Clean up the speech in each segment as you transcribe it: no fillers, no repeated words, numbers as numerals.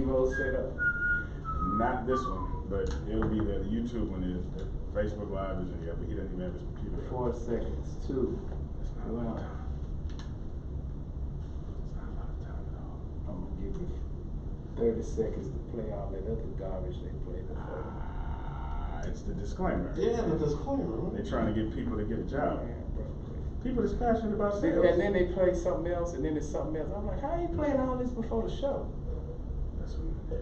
mode set up? Not this one, but it'll be the YouTube one. The Facebook Live isn't yet, but he doesn't even have his computer. 4 seconds. 2. That's not a lot of time. It's not a lot of time at all. I'm gonna give you 30 seconds to play all that other garbage they played before. It's the disclaimer. Yeah, the disclaimer. They're trying to get people to get a job. Man, bro, People that's passionate about sales. and then they play something else, and then it's something else. I'm like, how are you playing all this before the show? That's what, yeah.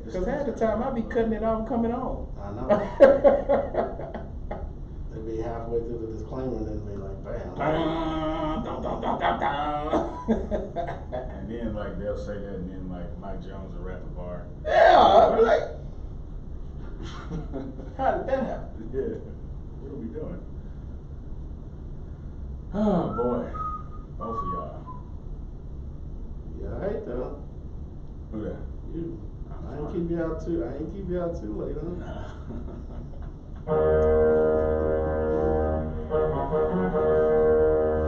Because half the time I be cutting it off coming on. I know. They'd be halfway through the disclaimer and then be like, bam. And then like they'll say that, and then like Mike Jones will rap a bar. Yeah, I'm like, how did that happen? Yeah. What are we doing? Oh boy. Both of y'all. Yeah, I hate that. Who that? You. I ain't keep you out too late, huh?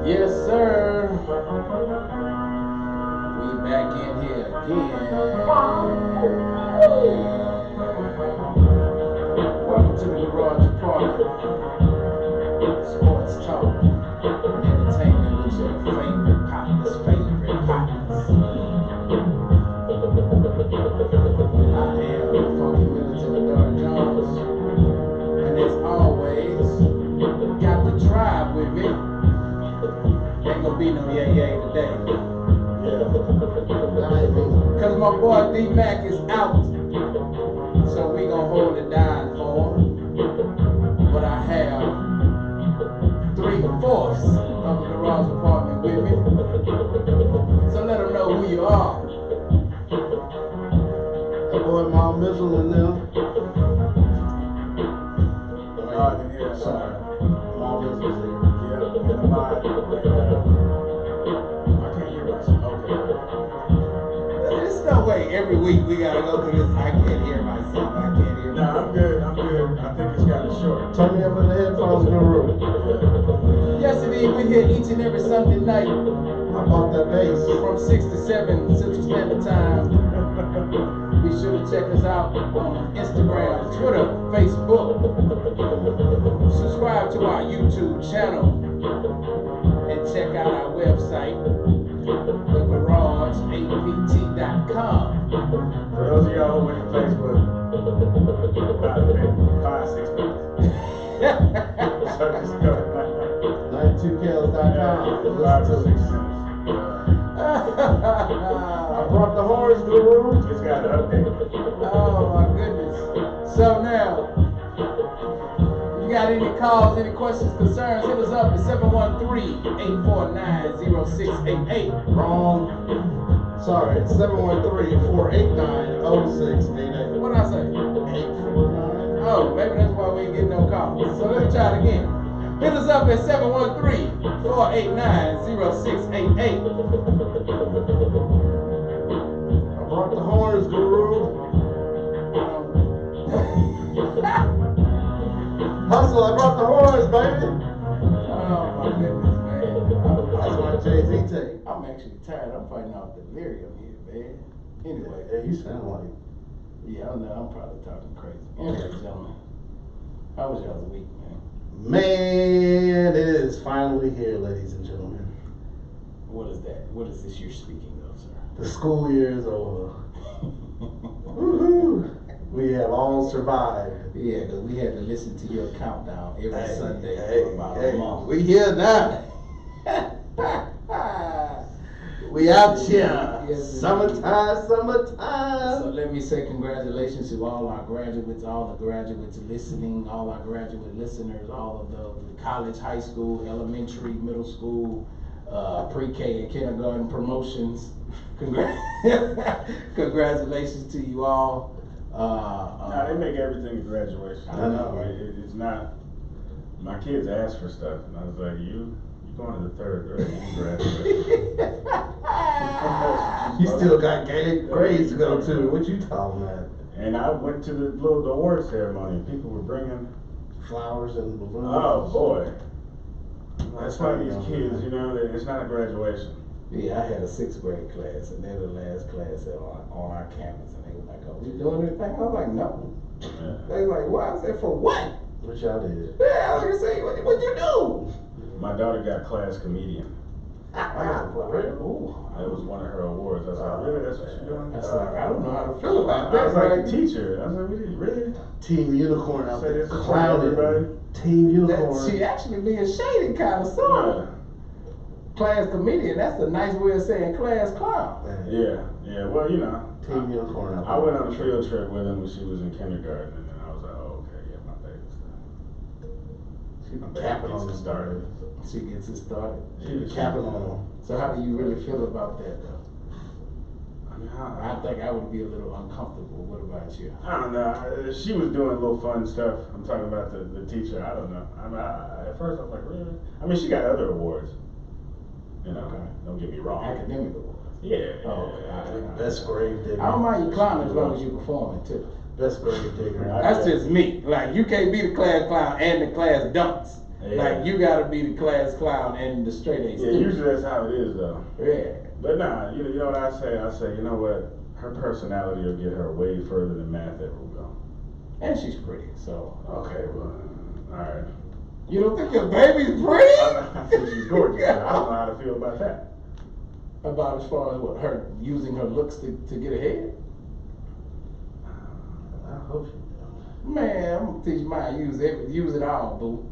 Yes, sir. We back in here again. Welcome to the Garage Department. Sports talk and entertainment with your favorite partners. I am Funky Militant Dark Jones. And as always, got the tribe with me. Ain't gonna be no yay today. Cause my boy D-Mac is out. So we gonna hold it down for him. But I have 3/4 of the Garage Department with me. So let them know who you are. That boy Mom Mitchell in there. Sorry. Mom Mitchell's here. Yeah, and I'm not, I can't hear myself. Okay. There's no way every week we gotta go through this. I can't hear myself. I can't hear No, myself. I'm good. I think it's gotten short. Turn me up in the headphones, Guru. Yes, indeed, we're here each and every Sunday night I bought that bass. from 6 to 7 Central Standard Time. Be sure to check us out on Instagram, Twitter, Facebook. Subscribe to our YouTube channel and check out our website, thegarageapt.com. For those of y'all who went to Facebook, about maybe 5-6 minutes. So just go. 92kels.com. Yeah, 5 to 6 minutes. I brought the horse, Guru. It's got an update. Oh my goodness. So now, you got any calls, any questions, concerns, hit us up at 713-849-0688. Wrong. Sorry, it's 713-489-0688. What I say? 849. Oh, maybe that's why we ain't getting no calls. So let me try it again. Hit us up at 713-489-0688. I brought the horns, Guru. Hustle, I brought the horns, baby. Oh my goodness, man. That's my Jay-Z tape. I'm actually tired. I'm fighting off delirium here, man. Anyway. Yeah, you sound like. Yeah, I know. I'm probably talking crazy. Anyway, gentlemen. How was y'all's week, man? Man, it is finally here, ladies and gentlemen. What is that? What is this you're speaking of, sir? The school year is over. Woohoo! We have all survived. Yeah, because we had to listen to your countdown every Sunday Hey, for about hey, a month. we here now. We out here. Yes, Summertime, So summertime. let me say congratulations to all our graduates, all the graduates listening, all our graduate listeners, all of the college, high school, elementary, middle school, pre-K and kindergarten promotions. Congratulations to you all. No, they make everything a graduation. I know. It's not. My kids ask for stuff, and I was like, you going to the 3rd grade, you graduate. You still got grades to go to. What you talking about? And I went to the little award ceremony, and people were bringing. Flowers and balloons. Oh boy, that's why these Yeah. kids, it's not a graduation. Yeah, I had a 6th grade class, and they're the last class on our campus, and they were like, "Are we doing anything?" I was like, "No." Yeah. They was like, "Why?" I said, "For what?" What y'all did? Yeah, I was gonna say, "What'd you do?" My daughter got class comedian. For real? Ooh. That was one of her awards. I was like, really? That's what you're doing? That's like, I don't know how to feel about I that. was like, Like, the teacher. I was like, really? Team Unicorn out Say there this to clowning. everybody. Team that, Unicorn. she actually being shady, kind of, sort Yeah. of. Class comedian, that's a nice way of saying class clown. Man, Yeah. Well, you know, Team Unicorn out there. I went on a field trip with him when she was in kindergarten, and then I was like, oh, okay, yeah, my baby's done. She My be baby capping gets on it them. started. She gets it started. She be capping on them. So how do you really feel about that, though? I mean, I think I would be a little uncomfortable. What about you? I don't know. She was doing little fun stuff. I'm talking about the teacher. I don't know. At first I was like, really? I mean, she got other awards. You know, Okay. don't get me wrong. Academic awards. Yeah. Oh, okay. Best grave digger. I don't mind you clowning as long as you performing too. Best grave digger. That's just me. Like, you can't be the class clown and the class dunce. Yeah. Like, you gotta be the class clown and the straight A Yeah, student. usually that's how it is, though. Yeah. But nah, you know what I say? I say, you know what? Her personality will get her way further than math ever will. And she's pretty, so. Okay, well, all right. You don't think your baby's pretty? I think she's gorgeous. I don't know how to feel about that. About as far as what, her using her looks to get ahead? I hope she does. Man, I'm gonna teach mine, use it all, boo.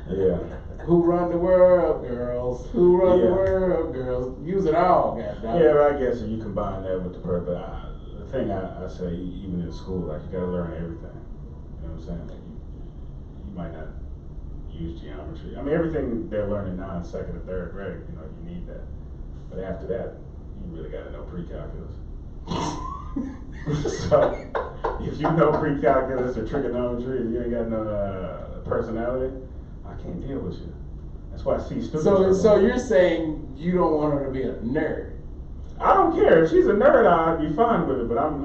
Yeah. Who run the world, girls? Who run the Yeah. world, girls? Use it all, goddamn. Yeah, but I guess if you combine that with the purpose, the thing I say, even in school, like, you gotta learn everything. You know what I'm saying? Like, you might not use geometry. I mean, everything they're learning now in 2nd and 3rd grade, you know, you need that. But after that, you really gotta know pre-calculus. So, if you know pre-calculus or trigonometry and you ain't got no personality, I can't deal with you. That's why I see students. So you're saying you don't want her to be a nerd? I don't care. If she's a nerd, I'd be fine with it. But I'm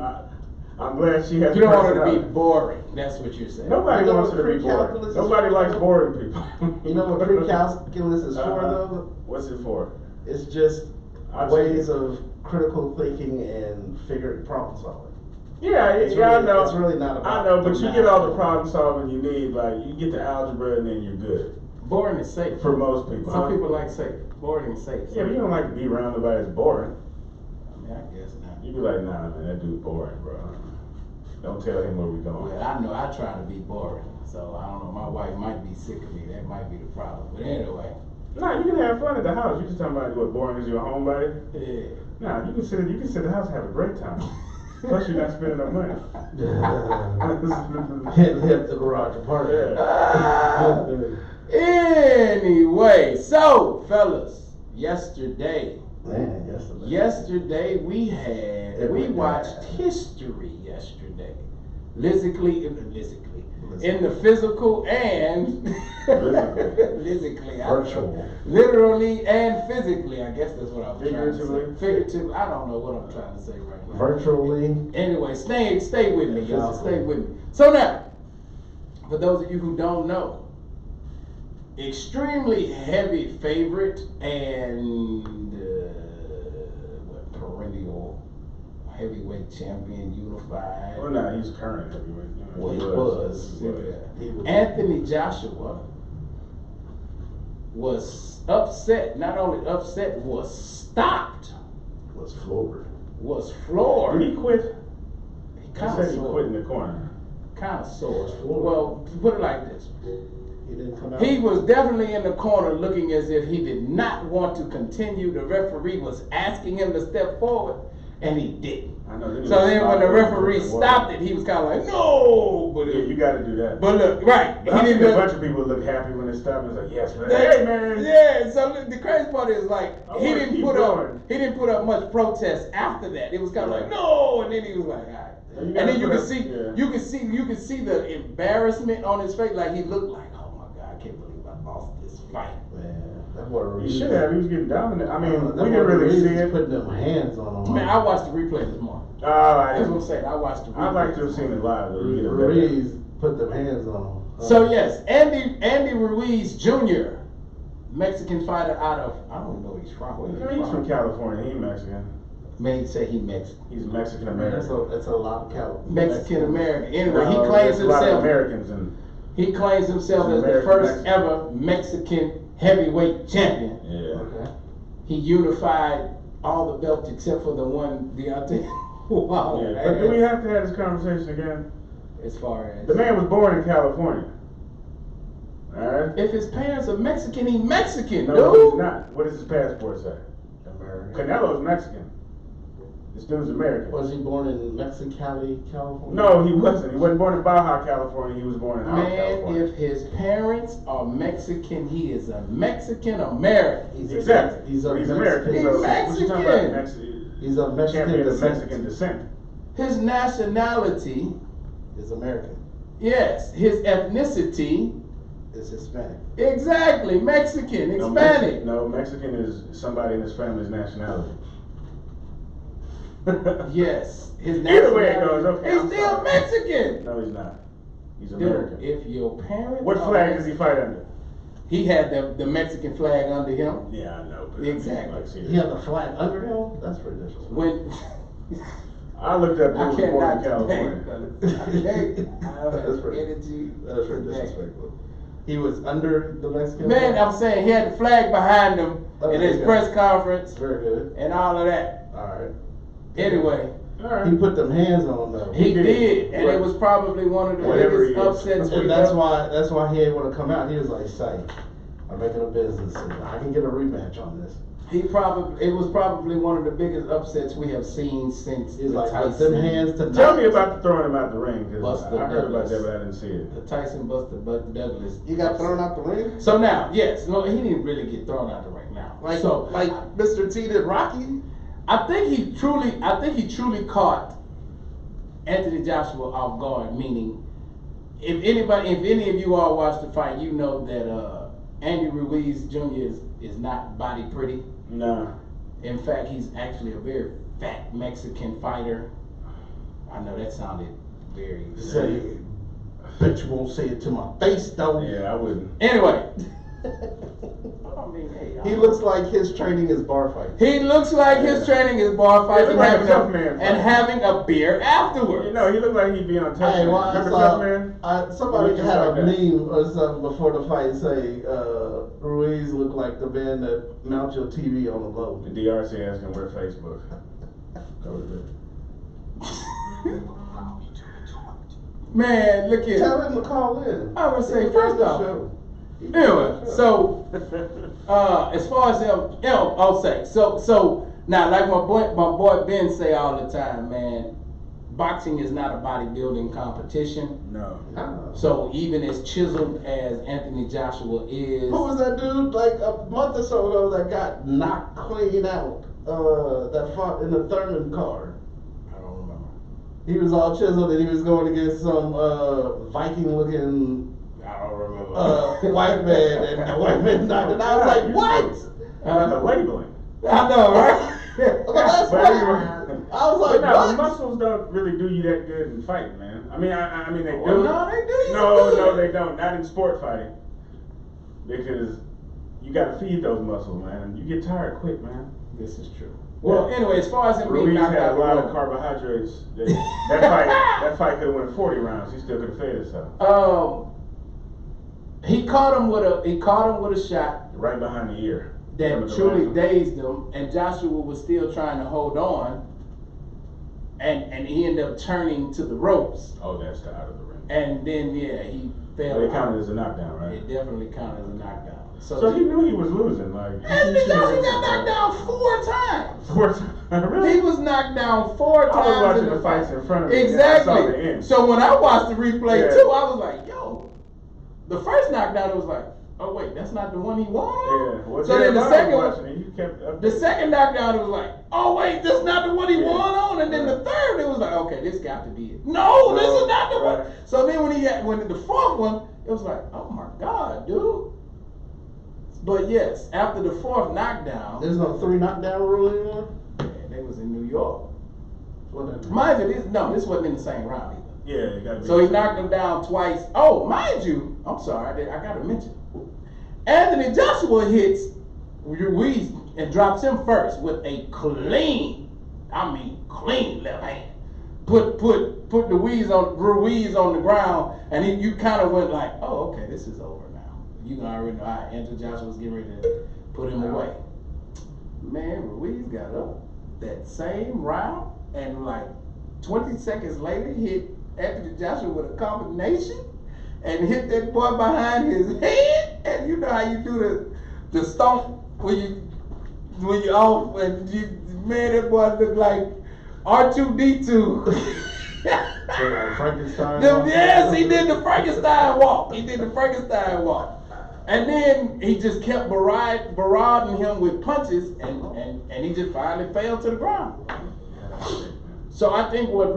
glad she has. You don't want her to be personality. boring. That's what you're saying. Nobody You know wants what her to be boring. pre-calculus is Nobody for? likes boring people. You know what pre-calculus is for, though? What's it for? It's just I've ways seen it. of critical thinking and problem solving. Yeah, It's yeah, I really- know. it's really not about I know, but the you math. get all the problem solving you need. Like, you get the algebra and then you're good. Boring is safe. For most people. Some huh? people like safe. Boring is safe. Yeah, but you don't like to be around nobody that's boring. I mean, I guess not. You be like, nah, man, that dude boring, bro. Don't tell him where we going. Well, I know I try to be boring, so I don't know. My wife might be sick of me. That might be the problem. But anyway, Nah, you can have fun at the house. You just talking about what boring is your homebody. yeah. Nah, you can sit at the house and have a great time. Plus, you're not spending no money. Hit the garage party. Anyway, so fellas, yesterday Man, yesterday. we watched history yesterday. Literally, in the physical and physically, Virtual. literally and physically. I guess that's what I was trying to Figuratively. say. Figuratively, I don't know what I'm trying to say right now. Virtually. Anyway, stay with me, y'all. Stay with me. So now, for those of you who don't know, extremely heavy favorite and perennial heavyweight champion, unified. Well, nah, he's current heavyweight. You know, Well, he was. He was. Anthony Joshua was upset. Not only upset, was stopped. Was floored. Was floored. Did he quit? He He kind said of he quit in the corner. Kind of sore. Floored. Well, put it like this. He didn't come out. He was definitely in the corner looking as if he did not want to continue. The referee was asking him to step forward, and he didn't. I know. he So was then when the stopped referee and stopped it, he was kind of like, no! But, Yeah, you got to do that. but look, right. But He I think didn't a do bunch of people look happy when they stop. And it's like, yes, man. They- Hey, man. Yeah, so look, the crazy part is like I he wanna didn't keep put going. up much protest after that. It was kind of like Right. no, and then he was like, all right. You And gotta then you put could up- see, yeah. you could see the embarrassment on his face. Like he looked like, oh my god, I can't believe I lost this fight. Man, that boy He should have. He was getting dominated. I mean, That we boy didn't really Ruiz see was it. putting them hands on him. Man, I watched the replay this morning. Oh, I That's what I'm saying. I watched the replay. I'd like to have seen it live. Though. You get a better- Ruiz put them hands on him. So yes, Andy Ruiz Jr., Mexican fighter out of, I don't know where he's from. Where You know, he's from California. He ain't Mexican. May say he Mexican. He's Mexican That's American. a lot of California. Mexican American. Anyway, he No, claims there's a lot of himself. Americans and He claims himself He's as the American first Mexican. ever Mexican heavyweight champion. yeah. Okay. He unified all the belts except for the one Deontay Wilder. Yeah. But do we have to have this conversation again? As far as The man was born in California. Alright? if his parents are Mexican, he's Mexican, No, dude. he's not. What does his passport say? American. Canelo's Mexican. This dude's American. Was he born in Mexicali, California? No, he wasn't. He wasn't born in Baja, California. He was born in Man, California. if his parents are Mexican, he is a Mexican American. Exactly. He's a American. He's So, what you talking about? Mexican. He's of Mexican Champion of descent. Mexican descent. His nationality, Is American. yes. His ethnicity, Is Hispanic. exactly, Mexican, Hispanic. No, Mexican is somebody in his family's nationality. Yes, his Either way it nationality. goes, okay, He's I'm still sorry. Mexican. No, he's not. He's Dude, American. if your parents What are flag does he fight under? He had the Mexican flag under him. Yeah, I know. But Exactly. Like, seriously. He had the flag under him? That's pretty disrespectful. When I looked up I who was born in cannot California. That's That's pretty- energy. That's pretty disrespectful. He was under the Mexican Man, flag? I'm saying he had the flag behind him in his Okay. press conference Very good. and all of that. Alright. Anyway, All right. He put them hands on though. he did. did, and it What- was probably one of the whatever biggest he is. upsets And we've that's ever. why he didn't want to come out. He was like, "Say, I'm making a business. And I can get a rematch on this." It was probably one of the biggest upsets we have seen since He's the like, "Put Tyson. them hands to Tell me about throwing him out the ring, because Buster I heard about Douglas. that, but I didn't see it. The Tyson Buster Douglas. You got thrown out the ring? So now, yes, no, he didn't really get thrown out the ring now. Like so, Mr. T did Rocky? I think he truly caught Anthony Joshua off guard. Meaning, if any of you all watched the fight, you know that Andy Ruiz Jr. is not body pretty. No. In fact, he's actually a very fat Mexican fighter. I know that sounded very. Say, bet you won't say it to my face though. Yeah, I wouldn't. Anyway. I mean, hey, He looks like his training is bar fight. He looks like his training is bar fights He and, look like a having tough man fight. and having a beer afterwards. You know, he looked like he'd be on Tough Hey, Man. well, Remember Tough Man? somebody He looked had just a like that. meme or something before the fight say Ruiz looked like the man that mounts your TV on the low. The DRC asking where Facebook. That was it. Man, look at. Tell him to call in. I would say He first does the off. show. He does Anyway, the show. so as far as him, I'll say so now like my boy Ben say all the time, man. Boxing is not a bodybuilding competition. No. Nah. So even as chiseled as Anthony Joshua is, Who was that dude like a month or so ago that got knocked clean out? That fought in the Thurman car. I don't remember. He was all chiseled and he was going against some Viking looking I don't remember. white man, and the white man knocked it out. I was like, what? The labeling. I know, right? But that's But why anyway. I was But like, no, what? muscles don't really do you that good in fighting, man. I mean they do. Well, no, they do you No, good. no, they don't. Not in sport fighting. Because you gotta feed those muscles, man. And you get tired quick, man. This is true. Well, anyway, as far as him being Ruiz knocked had out a lot the of ring, carbohydrates. That fight could have went 40 rounds. He still could have fed himself. he caught him with a shot Right behind the ear. that Remember the truly last one? dazed him, and Joshua was still trying to hold on, and he ended up turning to the ropes, Oh, that's the out of the ring. and then he fell. But it out. counted as a knockdown, right? It definitely counted as a knockdown. So he knew he was losing. Like Anthony Joshua got knocked down 4 times. 4 times. Really? He was knocked down 4 times. I was watching in the fights in front of me. Exactly. I saw the end. So when I watched the replay Yeah. too, I was like, yo, the first knockdown, it was like, oh wait, that's not the one he won? Yeah. Well, So then the Jeremiah second was one, watching it. He kept up the second knockdown, it was like, oh wait, that's not the one he Yeah. won on. And then the third, it was like, okay, this got to be it. No, this is not the one. Right. So then when the fourth one, it was like, oh my God, dude. But yes, after the fourth knockdown, There's no 3 knockdown rule anymore? man, they was in New York. What that mean? Mind you, this wasn't in the same round either. Yeah, it gotta be. So he knocked him down twice. Oh, mind you, I'm sorry, I gotta mention. Anthony Joshua hits Ruiz and drops him first with a clean left hand. Put Ruiz on the ground, and you kind of went like, oh, okay, this is over now. You already know how Anthony Joshua was getting ready to put him away. Man, Ruiz got up that same round, and like 20 seconds later, hit Anthony Joshua with a combination, and hit that boy behind his head. And you know how you do the stomp when you off, and man, that boy looked like R2D2. Frankenstein. Yes, he did the Frankenstein walk. And then he just kept barraging him with punches, and he just finally fell to the ground. So I think what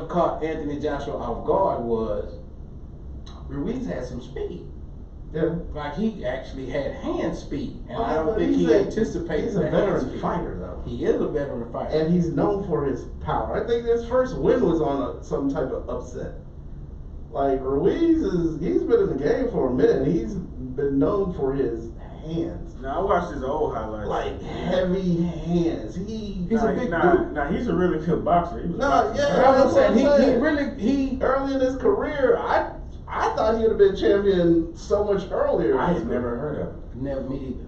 caught Anthony Joshua off guard was Ruiz had some speed. Yeah. Like he actually had hand speed, and Oh, I don't but think he's he a- anticipated He's a the hand veteran speed. fighter, though. He is a veteran fighter. And he's known for his power. I think his first win was on some type of upset. Like Ruiz he's been in the game for a minute. He's been known for his hands, Now I watched his old highlights. like heavy hands. He's a big dude. Nah, he's a really good boxer. He was Nah, boxing yeah. That's fast. what I'm saying. That's what I'm He saying. really Early in his career, I thought he would have been champion so much earlier. I had never heard of him. never me either.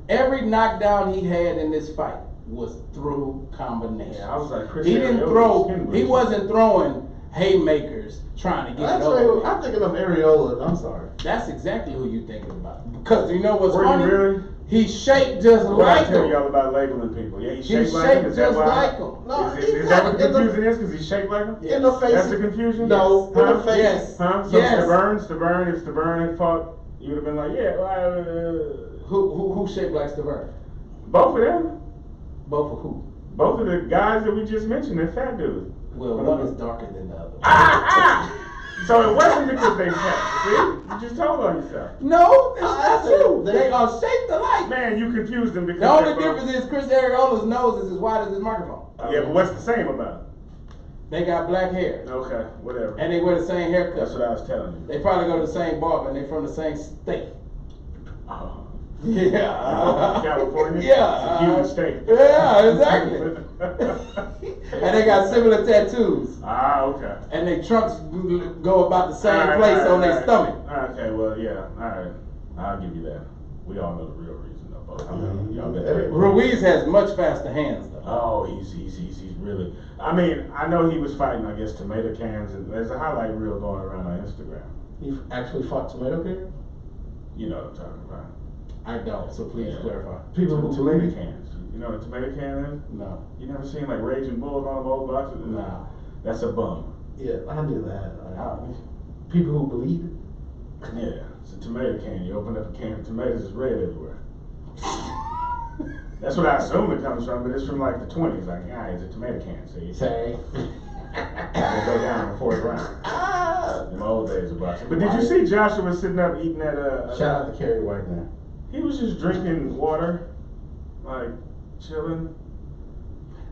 Every knockdown he had in this fight was through combinations. Yeah, I was like, Chris He didn't Arreola throw. skin He bleaching. wasn't throwing haymakers trying to get That's it over. right. I'm thinking of Areola. I'm sorry. That's exactly who you're thinking about. Because you know what's Were you funny? really? He shaped just What like I tell him. y'all about labeling people? Yeah, he's He shaped like him. shaped Is that just why? like him. No, Is that what the in the- confusion is? Because he's shaped like him? In the face. That's the confusion? No, in the Huh? face. Yes. Huh? So Yes. if Stavern had fought, you would have been like, yeah, well, Who shaped like Stavern? both of them. Both of who? Both of the guys that we just mentioned, they're fat dudes. Well, one is darker than the other. Ah! So it wasn't because they fat. See? You just told on yourself. No, it's I not said true. they- They are shaped alike. Man, you confused them because The only they're both- difference is Chris Ariola's nose is as wide as his microphone. Yeah, but what's the same about it? They got black hair. Okay, whatever. And they wear the same haircut. That's what I was telling you. They probably go to the same barber and they from the same state. Oh. Yeah. California? Yeah. It's a huge state. Yeah, exactly. And they got similar tattoos. Ah, okay. And their trunks go about the same Alright, place alright, on their alright. stomach. Okay, well, yeah, alright. I'll give you that. We all know the real reason, though, both. I mean, y'all better. Ruiz has much faster hands, though. Oh, he's really. I mean, I know he was fighting, I guess, tomato cans, and there's a highlight reel going around on Instagram. He actually fought tomato can? You know what I'm talking about. I don't, so please Yeah. clarify. People who Tomato believe. cans. You know what a tomato can is? No. You never seen like Raging Bull on the old boxes? No. That's a bum. Yeah, I knew that. Uh, People who believe it. Yeah, it's a tomato can. You open up a can of tomatoes, it's red everywhere. That's what I assume it comes from, but it's from like the 20s. Like, it's a tomato can, see? Say. They go down in the fourth round. Ah! In the old days of boxing. But did you see Joshua sitting up eating that? Shout out to Kerry White now. He was just drinking water, like chilling.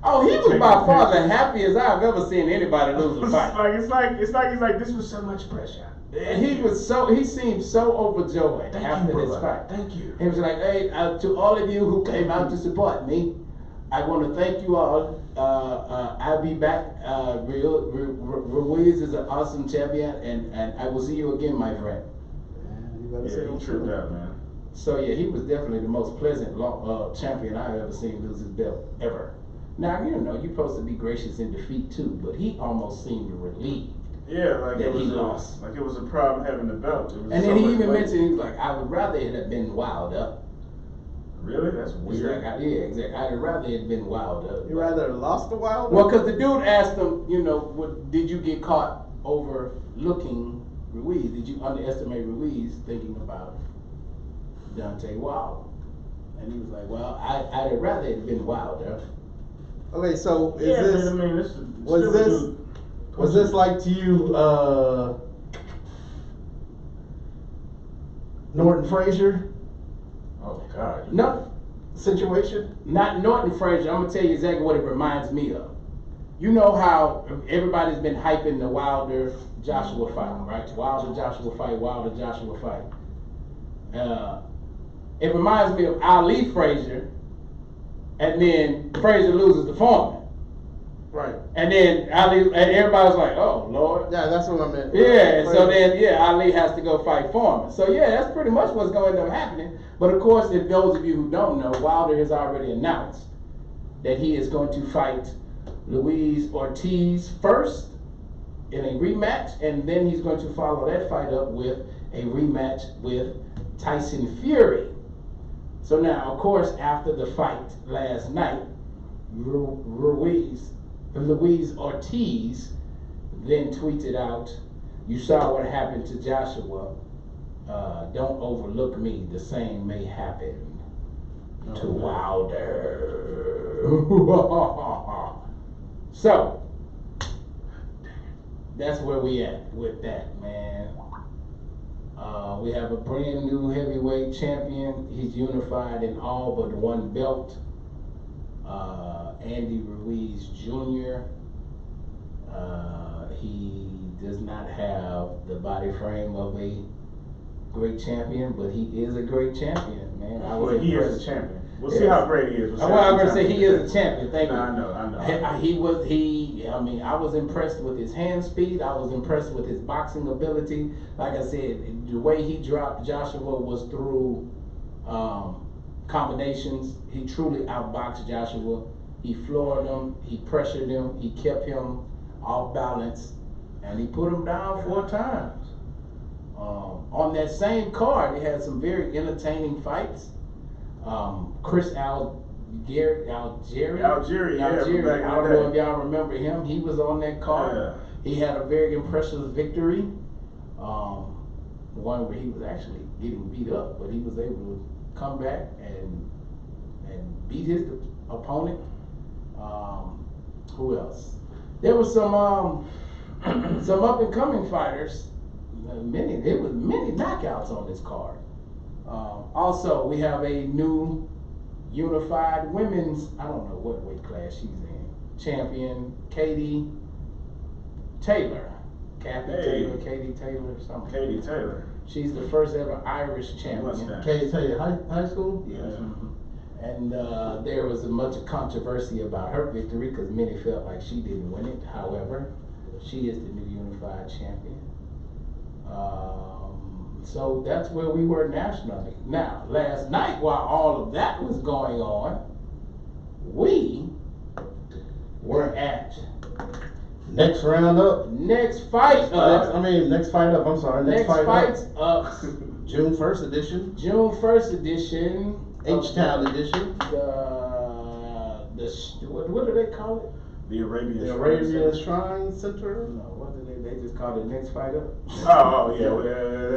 Oh, he was by far the happiest I've ever seen anybody lose a It's fight. like he's like this was so much pressure. And he seemed so overjoyed after this fight. Thank you. He was like, hey, to all of you who came out to support me, I want to thank you all. I'll be back. Ruiz is an awesome champion, and I will see you again, my friend. Yeah, he tripped out, man. So yeah, he was definitely the most pleasant champion I've ever seen lose his belt ever. Now you know you're supposed to be gracious in defeat too, but he almost seemed relieved. Yeah, like That it was he a, lost. like it was a problem having the belt. It was And so then he much even weight. mentioned he was like, I would rather it had been wild up. Really, that's He's weird. like, yeah, exactly. I'd rather it had been wild up. You rather lost a while? Well, because the dude asked him, you know, did you get caught overlooking Ruiz? Did you underestimate Ruiz thinking about Deontay Wilder? And he was like, well, I'd have rather it had been Wilder. Okay, so is Yeah, this man, I mean, this is was still a this dude. was this like to you Norton Frazier Oh God. No, situation? not Norton Frazier. I'm gonna tell you exactly what it reminds me of. You know how everybody's been hyping the Wilder Joshua fight, right? Wilder Joshua fight, Wilder Joshua fight. It reminds me of Ali Frazier, and then Frazier loses to Foreman. Right. And then Ali, and everybody's like, "Oh Lord." Yeah, that's what I meant. Yeah. So then, Ali has to go fight Foreman. So that's pretty much what's going to end up happening. But of course, if those of you who don't know, Wilder has already announced that he is going to fight Luis Ortiz first in a rematch, and then he's going to follow that fight up with a rematch with Tyson Fury. So now, of course, after the fight last night, Luis Ortiz then tweeted out, "You saw what happened to Joshua. Don't overlook me. The same may happen to Wilder." So that's where we at with that, man. We have a brand new heavyweight champion. He's unified in all but one belt. Andy Ruiz Jr. He does not have the body frame of a great champion, but he is a great champion, man. He is a champion. We'll see how great he is. I'm going to say he is a champion. Thank you. I know. I was impressed with his hand speed. I was impressed with his boxing ability. Like I said, the way he dropped Joshua was through combinations. He truly outboxed Joshua. He floored him. He pressured him. He kept him off balance, and he put him down 4 times. On that same card, they had some very entertaining fights. Chris Algieri. I don't know if y'all remember him. He was on that card. Yeah. He had a very impressive victory. One where he was actually getting beat up, but he was able to come back and beat his opponent. Who else? There was some up and coming fighters. There was many knockouts on this card. Also, we have a new unified women's, I don't know what weight class she's in, champion, Katie Taylor. Katie Taylor, something. Katie Taylor. She's the first ever Irish champion. Katie Taylor, high school? Yes. Mm-hmm. And there was much controversy about her victory because many felt like she didn't win it. However, she is the new unified champion. So that's where we were nationally. Now, last night, while all of that was going on, we were at Next round up. Next fight up. Next fight up. I'm sorry. Next fight's up. June 1st edition. June 1st edition. H-Town edition. What do they call it? The Arabian Shrine Center. No, what did they just call it? Next fight up. Oh yeah,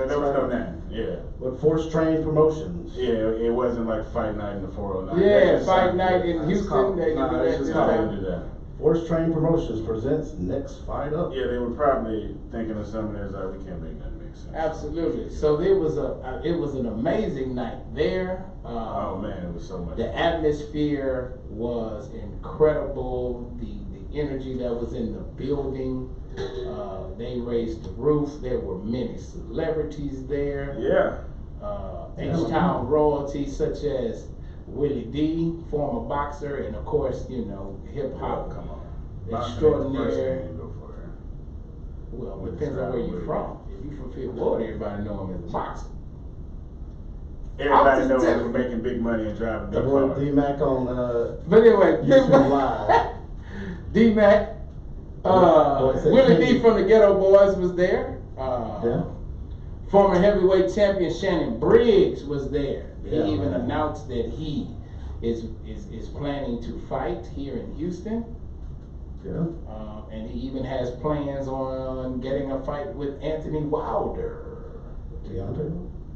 there was no name. Yeah. With Force Train Promotions. Yeah, it wasn't like Fight Night in the 409. Yeah, Fight Night in Houston. They just do that. Force Train Promotions presents Next Fight Up. Yeah, they were probably thinking of something that's like, we can't make that make sense. Absolutely. So it was an amazing night there. Oh man, it was so much. The atmosphere was incredible. The energy that was in the building. They raised the roof. There were many celebrities there. Yeah. H-Town royalty such as Willie D, former boxer, and of course, hip hop. Come on. Extraordinaire. Well, With depends on where you're Willie. from. If you're from Fifth Ward, everybody know him as a boxer. Everybody I'm knows just we're making big money and driving big That boy cars. D-Mac on But anyway, YouTube Live. D-Mac, Willie D from the Ghetto Boys was there. Yeah. Former heavyweight champion Shannon Briggs was there. He Yeah, even man. announced that he is planning to fight here in Houston. Yeah. And he even has plans on getting a fight with Anthony Wilder. Deontay.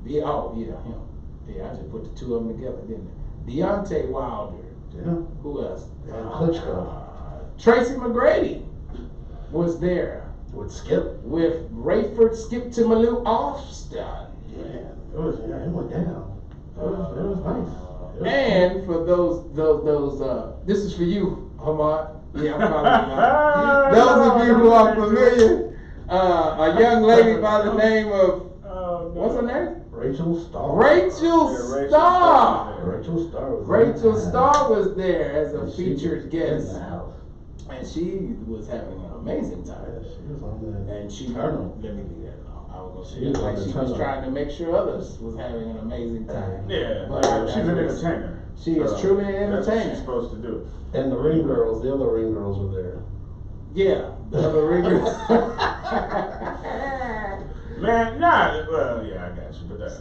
Him. Yeah, I just put the two of them together, didn't I? Deontay Wilder. Yeah. Who else? And Klitschko. Tracy McGrady was there With Skip. with Rayford Skip to Malou Austin. Man, it went down. It was nice. It was And for those, this is for you, Hamad. Yeah, I'm probably not. Those of you who are familiar, a young lady by the name of, what's her name? Rachel Starr. Rachel Yeah, Starr. Rachel Starr was Rachel in the Starr house. was there as a And she featured was guest, in the house. and she was having an amazing Yeah, time. she was on the And she, Eternal. let me leave that alone. I was gonna say She was that on like the she was Eternal. trying to make sure others was having an amazing time. Yeah, But I she's an digress. entertainer. She is truly an That's what entertainer. she's supposed to do. And the Ring Girls, the other Ring Girls were there. Yeah, the other ringers. Man, nah, well, yeah, I got you, but that's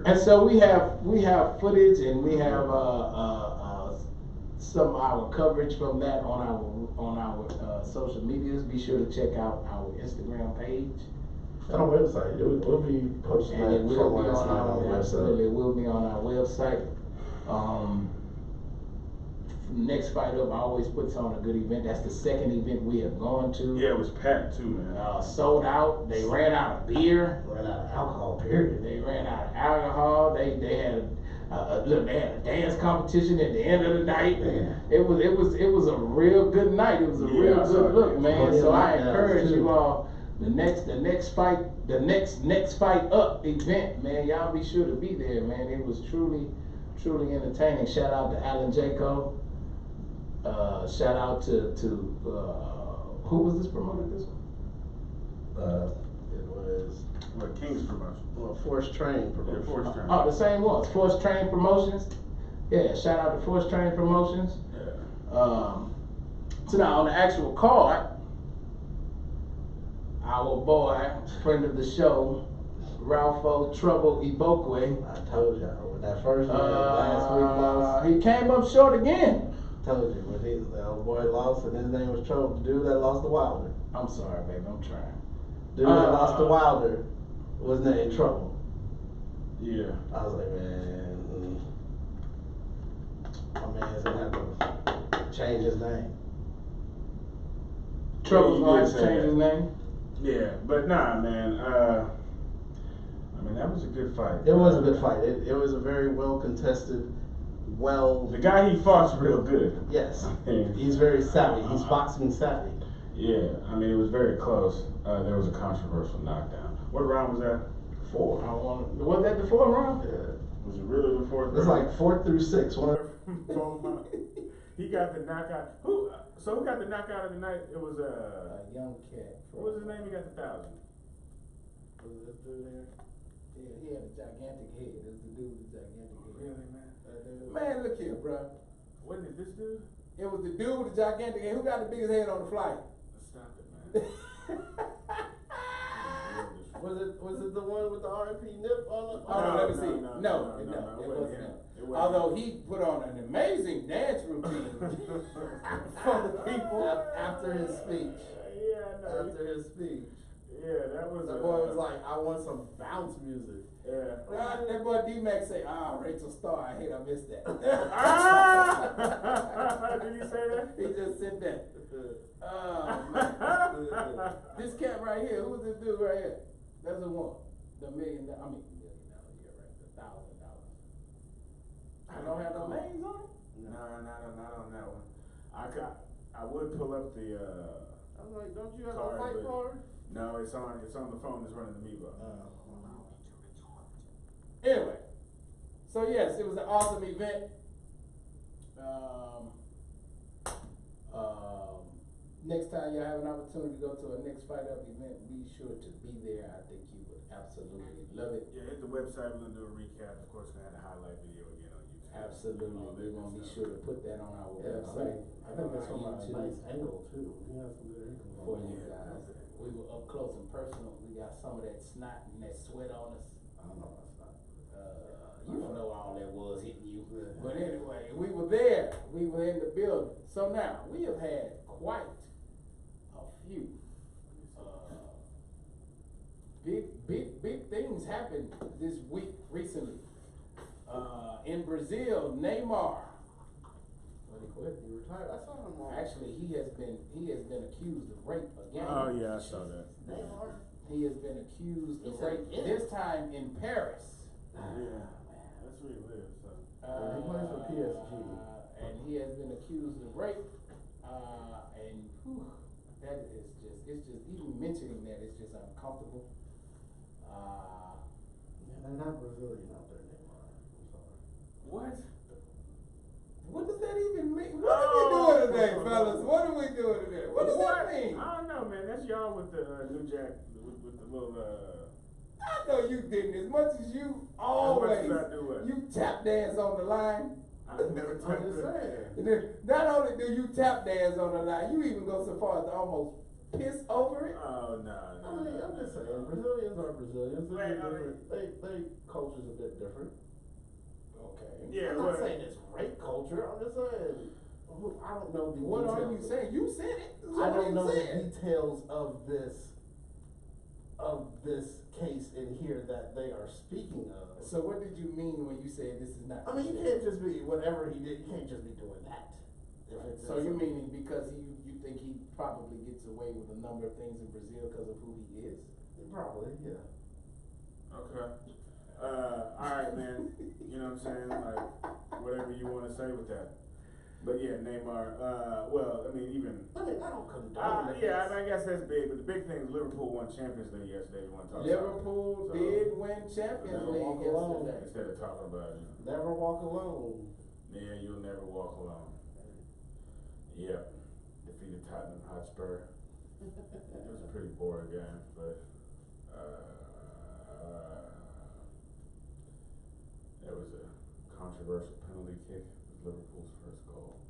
And so we have footage and we have some of our coverage from that on our social medias. Be sure to check out our Instagram page. And our website. We'll be posting And that it will from be last on night on the our, absolutely, website. it will be on our website. Next Fight Up always puts on a good event. That's the second event we have gone to. Yeah, it was packed too, man. Sold out. They ran out of beer. Ran out of alcohol, period. They ran out of alcohol. They had look, they had a dance competition at the end of the night. Man. It was a real good night. It was a Yeah, real I saw good it. look, man. Yeah, So I yeah, encourage too. you all. The next fight up event, man. Y'all be sure to be there, man. It was truly entertaining. Shout out to Alan Jaco. Shout out to who was this promoted this one? It was What, King's promotion? Force Train. Yeah, Force Train. Oh, the same ones. Force Train Promotions. Yeah, shout out to Force Train Promotions. Yeah. So now on the actual card, our boy, friend of the show, Ralpho Trouble Ibokwe. I told y'all when that first one last week lost. He came up short again. Told you when the old boy lost and his name was Trouble. The dude that lost to Wilder. I'm sorry, baby. I'm trying. Dude that lost to Wilder was named Trouble. Yeah. I was like, man, my man's gonna have to change his name. Trouble's you gonna did have to say change that. his name. Yeah, but nah, man. I mean, that was a good fight. It was a good fight. It was a very well contested, The guy he fought's real good. Yes, I mean, he's very savvy. He's boxing savvy. yeah, I mean, it was very close. There was a controversial knockdown. What round was that? 4. Was that the fourth round? Yeah. Was it really the fourth It's round? like 4 through 6. One. He got the knockout. Who got the knockout of the night? It was A young cat. what was his name? He got the 1,000. Was this dude there? Yeah, he had a gigantic head. It was the dude with the gigantic head. Really, man? Man, look here, bro. Wasn't it this dude? It was the dude with the gigantic head. Who got the biggest head on the flight? Stop it, man. Was it the one with the RP nip on the? Oh, no, let me see. no, No, it it wasn't wasn't him. him. It wasn't Although him. he put on an amazing dance routine for the people. After his speech. Yeah, I know. After his speech. Yeah, that was. That boy was like, I want some bounce music. Yeah. That boy D-Mac say, Rachel Starr, I hate I missed that. Did he say that? He just said that. Oh, man. This cat right here, who's this dude right here? That's the one. The $1 million, yeah, right, the $1,000. I don't have no names on it? No, not on that one. I would pull up the I was like, don't you have card, a fight but- card? no, it's on the phone. It's running the Mevo. Anyway, so yes, it was an awesome event. Next time y'all have an opportunity to go to a Next Fight Up event, be sure to be there. I think you would absolutely love it. Yeah, hit the website. We're gonna do a recap. Of course, gonna have the highlight video again on YouTube. Absolutely, we're gonna be sure to put that on our Yeah, website. I think that's from a YouTube nice angle too. He has some good angle. for you guys. We were up close and personal. We got some of that snot and that sweat on us. I don't know, that's not. You don't know all that was hitting you. But anyway, we were there. We were in the building. So now, we have had quite a few big things happen this week recently. In Brazil, Neymar. What he quit? He retired. I saw him on. Actually, he has been accused of rape again. Oh yeah, I saw that. Neymar. He has been accused He of said rape. again? This time in Paris. Yeah, that's where he lives. So. He plays for PSG. And he has been accused of rape. And whew, that is just, it's just, even mentioning that is just uncomfortable. They're not Brazilian out there, Neymar. I'm sorry. What? What does that even mean? What are we doing today, fellas? What are we doing today? What does that mean? I don't know, man. That's y'all with the New Jack, with the little, I know you didn't. As much as you As much always, as I do it. you tap dance on the line. I never I'm touched just it. saying. And then not only do you tap dance on the line, you even go so far as to almost piss over it. Oh, no, I mean, I'm just saying, Brazilians are Brazilians. They're Right, I different. They culture's a bit different. Okay. Yeah, I'm not what? saying it's rape culture. I'm just saying, I don't know the What details. are you saying? You said it. So I what are don't you know saying? the details of this case in here that they are speaking of. So what did you mean when you said this is not? I mean, you can't just be whatever he did. You can't just be doing that. If it's So you meaning because you think he probably gets away with a number of things in Brazil because of who he is? probably, yeah. Okay. Alright, man. You know what I'm saying? Like, whatever you want to say with that. But yeah, Neymar, well, I mean, even. I mean, I don't condone it. Yeah, I guess that's big, but the big thing is Liverpool won Champions League yesterday. You want to talk Liverpool about it. did win Champions Never League walk alone. yesterday. Instead of talking about it, you know. Never walk alone. Yeah, you'll never walk alone. Yep. Defeated Tottenham Hotspur. It was a pretty boring game, but there was a controversial penalty kick. It was Liverpool's first goal.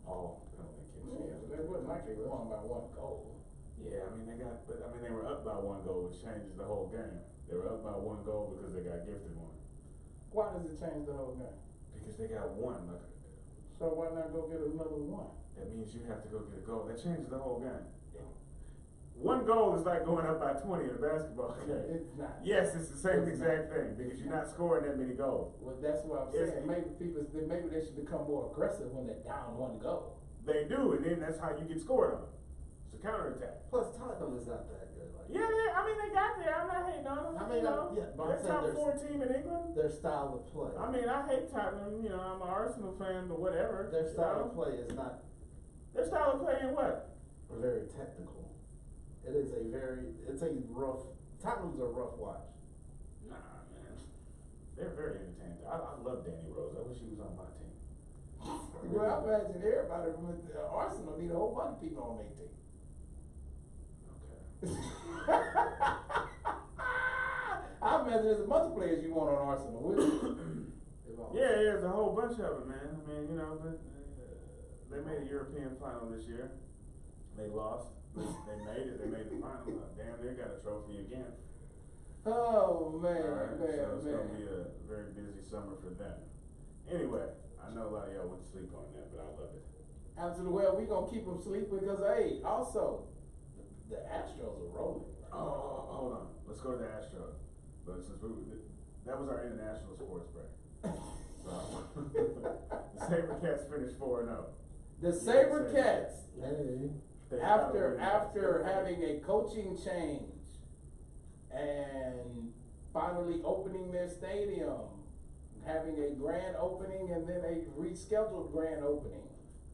All penalty kicks. Yeah, it wasn't like they won by one goal. Yeah, I mean they were up by one goal, which changes the whole game. They were up by one goal because they got gifted one. Why does it change the whole game? Because they got one. Like, So why not go get another one? that means you have to go get a goal. That changes the whole game. One goal is like going up by 20 in a basketball game. It's not. Yes, it's the same It's exact not. thing because you're not scoring that many goals. Well, that's what I'm Yes, saying. Maybe they should become more aggressive when they're down one goal. They do, and then that's how you get scored on. It's a counterattack. Plus, Tottenham is not that good. Like, Yeah, I mean they got there. I'm not hating on them. I mean, you know, yeah, but I'm they're saying top there's- 4 team in England. their style of play. I mean, I hate Tottenham. You know, I'm an Arsenal fan, but whatever. Their style you of know? play is not Their style of playing what? very technical. It is it's a rough, Tottenham's a rough watch. Nah, man. They're very entertaining. I love Danny Rose. I wish he was on my team. Well, I imagine everybody with Arsenal need a whole bunch of people on their team. Okay. I imagine there's a bunch of players you want on Arsenal, wouldn't you? Yeah, there's a whole bunch of them, man. I mean, you know, but they made a European final this year. They lost. They made it. They made the final. Damn, they got a trophy again. Oh man, All right, so it's man. gonna be a very busy summer for them. Anyway, I know a lot of y'all went to sleep on that, but I love it. Absolutely. Well, we gonna keep them sleeping because hey, also the Astros are rolling. Right? Oh, hold on. Let's go to the Astros. But since that was our international sports break. So, the SaberCats finished 4-0. The SaberCats, Hey. after having a coaching change and finally opening their stadium, having a grand opening and then a rescheduled grand opening.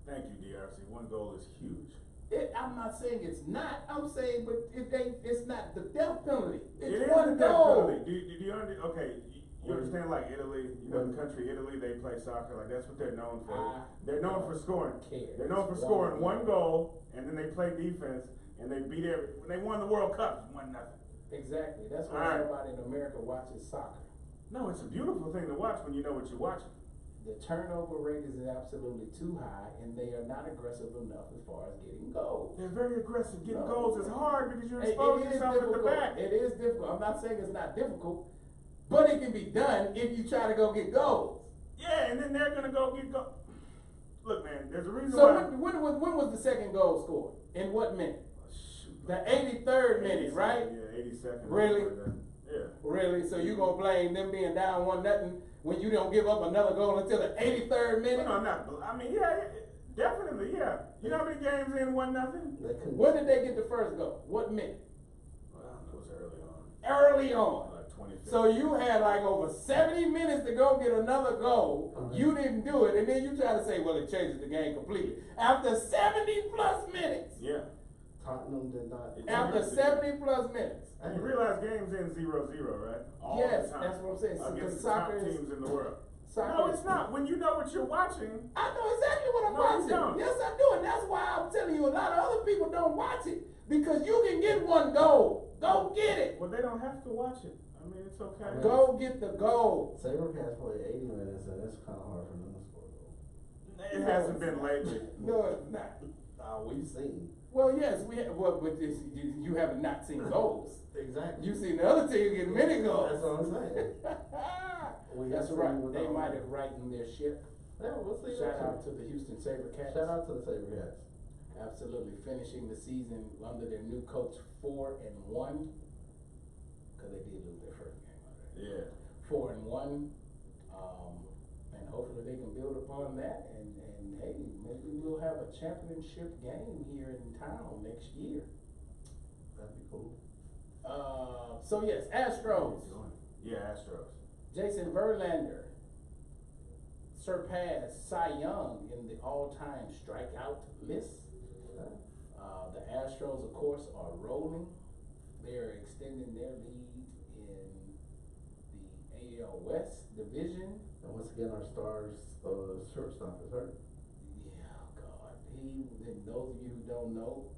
Thank you, DRC. One goal is huge. I'm not saying it's not. I'm saying, but it's not the death penalty. It It's is one the death goal. penalty. Do you okay? You understand, like Italy, you know, the country Italy, they play soccer. Like that's what they're known for. They're known for scoring. They're known for scoring one goal, and then they play defense, and they beat when they won the World Cup, 1-0. Exactly. That's All why right. everybody in America watches soccer. No, it's a beautiful thing to watch when you know what you're watching. The turnover rate is absolutely too high, and they are not aggressive enough as far as getting goals. They're very aggressive. Getting No. goals is hard because you're It exposing is yourself at the difficult. back. It is difficult. I'm not saying it's not difficult, but it can be done if you try to go get goals. Yeah, and then they're gonna go get goals. Look, man, there's a reason So why. when was the second goal scored? In what minute? Shoot, The 83rd minute, right? Yeah, 82nd. Really? Yeah. Really? So you gonna blame them being down 1-0 when you don't give up another goal until the 83rd minute? No, I'm not. I mean, yeah, definitely, yeah. You know how many games in 1-0? They couldn't. When did they get the first goal? What minute? Well, it was early on, Early on. like 2015. So you had like over 70 minutes to go get another goal. You didn't do it, and then you try to say, well, it changes the game completely. After 70 plus minutes. Tottenham did not. After 70 plus minutes. You realize games end 0-0, right? All Yes, the time. that's what I'm saying. So, Against because the top soccer is- teams in the world. Soccer No, is- it's not. When you know what you're watching, I know exactly what I'm No, you watching. don't. Yes, I do, and that's why I'm telling you a lot of other people don't watch it because you can get one goal. Go get it. well, they don't have to watch it. I mean, it's okay. Go get the goal. SaberCats play 80 minutes, and it's kind of hard for them to score goals. It hasn't been lately. No, it's not. We've seen. Well, yes, we have. Well, but this, you haven't not seen goals. Exactly. You've seen the other team get many goals. That's what I'm saying. We That's have right. seen with They our- might have rightened their ship. Yeah, we'll see. Shout out to the Houston SaberCats. Shout out to the SaberCats. Absolutely, finishing the season under their new coach 4-1, because they did lose their first game already. Yeah. 4-1, and hopefully they can build upon that. And hey, maybe we'll have a championship game here in town next year. That'd be cool. So yes, Astros. Yeah, Astros. Jason Verlander surpassed Cy Young in the all-time strikeout list. The Astros, of course, are rolling. They're extending their lead in the AL West division. And once again, our stars shortstop is hurt. Yeah, God. And those of you who don't know,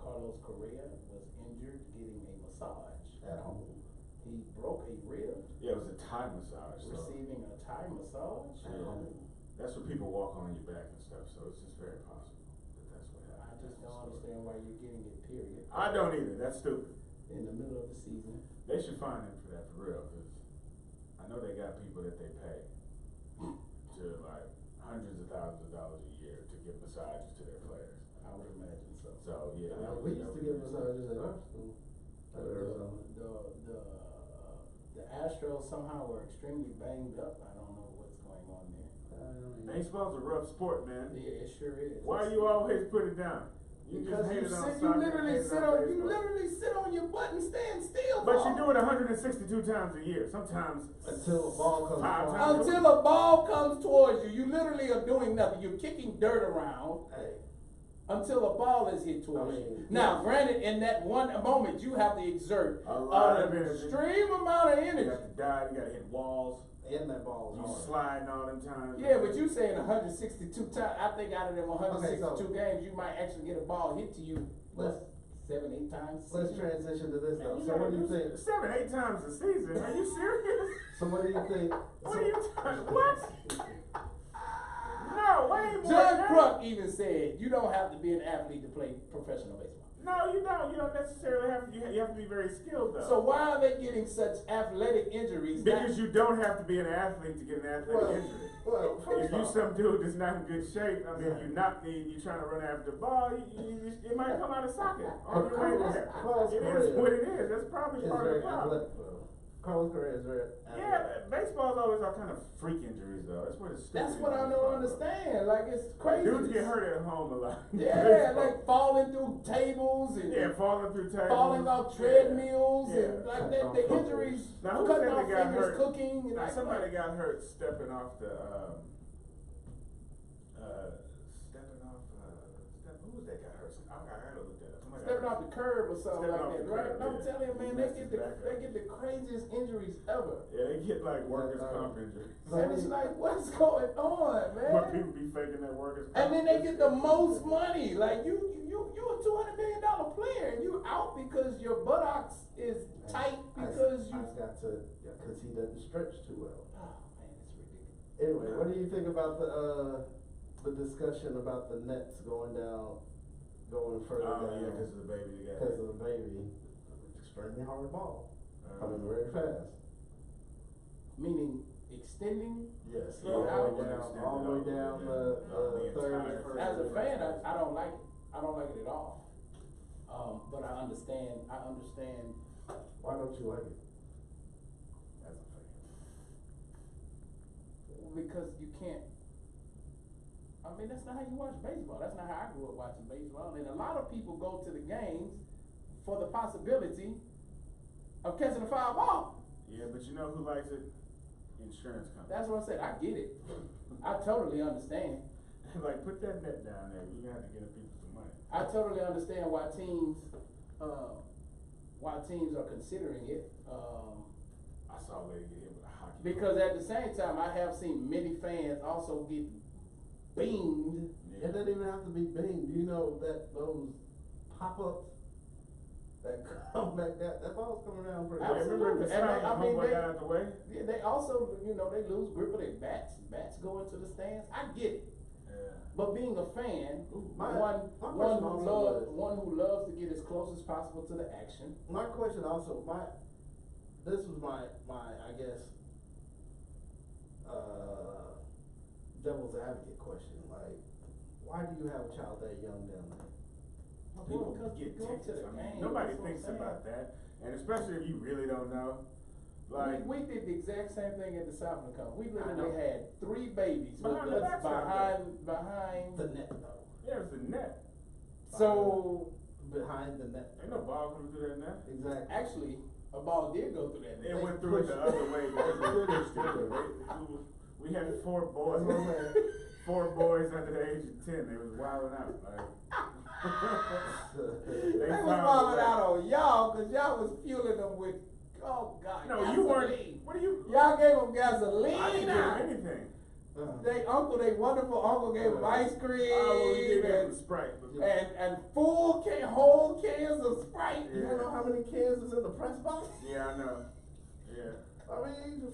Carlos Correa was injured getting a massage At home. He broke a rib Yeah, it was a Thai massage. So receiving a Thai massage at Yeah. home. that's where people walk on your back and stuff. So it's just very possible that that's what I happened. just don't understand why you're getting it, period. I don't either. That's stupid. In the middle of the season. They should fine him for that for real, because I know they got people that they pay to like hundreds of thousands of dollars a year to give massages to their players. I would imagine so. So yeah, that We was- used that to give was- massages at our school. At Arizona. The Astros somehow were extremely banged up. I don't know what's going on there. Baseball's a rough sport, man. Yeah, it sure is. Why you always put it down? You Because hate you it on sit, you soccer, literally hate it sit on on, you baseball. literally sit on your butt and stand still. But for you do it 162 times a year. Sometimes Until a ball comes Five across. times. until a ball comes towards you. You literally are doing nothing. You're kicking dirt around Hey, until a ball is hit towards I mean, you. Now, yes. granted, in that one moment, you have to exert A lot of an energy. extreme amount of you energy. got to dive, you got to hit walls, and that ball is you hard. sliding all them times. Yeah, but you saying 162 times. I think out of them 162 Okay, so- games, you might actually get a ball hit to you, Let's- 7, 8 times. Let's transition to this Man, though. you So what gotta do you do think? 7, 8 times a season? Are you serious? So what do you think? What are you talking? What? No, way more. Judge than Crook even said you don't have to be an athlete to play professional baseball. No, you don't. You don't necessarily have to. You have to be very skilled though. So why are they getting such athletic injuries? Because you don't have to be an athlete to get an athletic Well, injury. well, If first you off, some dude that's not in good shape, I mean, Yeah. you're not need, you trying to run after the ball, it might come out of socket on your way Carlos- there. Carlos It is Correa what it is. That's probably is part of the very problem. athletic though. Carlos Correa is very athletic. Yeah, baseball's always all kind of freak injuries though. That's what it's. That's what I don't understand. Like it's crazy. Dudes get hurt at home a lot. Yeah, like falling through tables and yeah, falling through tables, falling off treadmills Yeah. and like that. The injuries, Now, who cutting said off they got fingers, hurt? cooking. And Now, like, somebody got hurt stepping off the stepping off. Who was that got hurt? I gotta look that up. Somebody got stepping hurt. off the curb or something Stepping like off that, the right? curb, And I'm yeah. telling you, man, He they messed get his the back they up. get the craziest injuries ever. Yeah, they get like workers' comp injuries. And it's like, what's going on, Where man? people be faking their workers' comp. And then they get the most money. Like you a $200 million player, and you out because your buttocks is tight because you. I've got to, because he doesn't stretch too well. Oh man, it's ridiculous. Anyway, what do you think about the discussion about the Nets going further Oh down? yeah, because of the baby they got. Because of the baby, extremely hard ball, coming very fast. Meaning extending. Yes, Yeah, all the way I down, would all the way extend it down all the the third. entire first, As a and fan, last. I don't like it. I don't like it at all. But I understand. Why don't you like it? As a fan. Because you can't. I mean, that's not how you watch baseball. That's not how I grew up watching baseball. And a lot of people go to the games for the possibility of catching a foul ball. Yeah, but you know who likes it? Insurance companies. That's what I said. I get it. I totally understand. Like, put that net down there. You're gonna have to give people some money. I totally understand why teams are considering it. I saw a lady get hit with a hockey. Because at the same time, I have seen many fans also get beamed. Yeah. It doesn't even have to be Bing. Do you know that those pop-ups that come back, that ball's coming around pretty Yeah, well. remember the And slide, they- I the mean, homeboy they- got out the way? Yeah, they also, they lose grip of their bats. Bats go into the stands. I get it. Yeah. But being a fan, My one question also who loves to get as close as possible to the action. My question also, this was my, I guess, devil's advocate question. Like, why do you have a child that young down there? People because get we go to tickets. the I mean, game, nobody that's what I'm thinks saying. about that, and especially if you really don't know. Like, We did the exact same thing at the Southland Cup. We I know. literally had 3 babies with Behind the us backside, behind. The net though. yeah, it's the net. So Behind the net. Ain't no ball coming through that net. Exactly. actually, a ball did go through that. It net. went through it the other way because they pushed it. We had 4 boys. That's what I'm saying. 4 boys under the age of 10. They was wilding out. Like, They was found falling a way. out on y'all because y'all was fueling them with, oh God. No, gasoline. you weren't. What are you? Y'all gave them gasoline. I didn't give them anything. They wonderful uncle gave them ice cream. Oh, well, we did give them and, Sprite. But and whole cans of Sprite. You don't know how many cans is in the press box? yeah, I know. Yeah. I mean,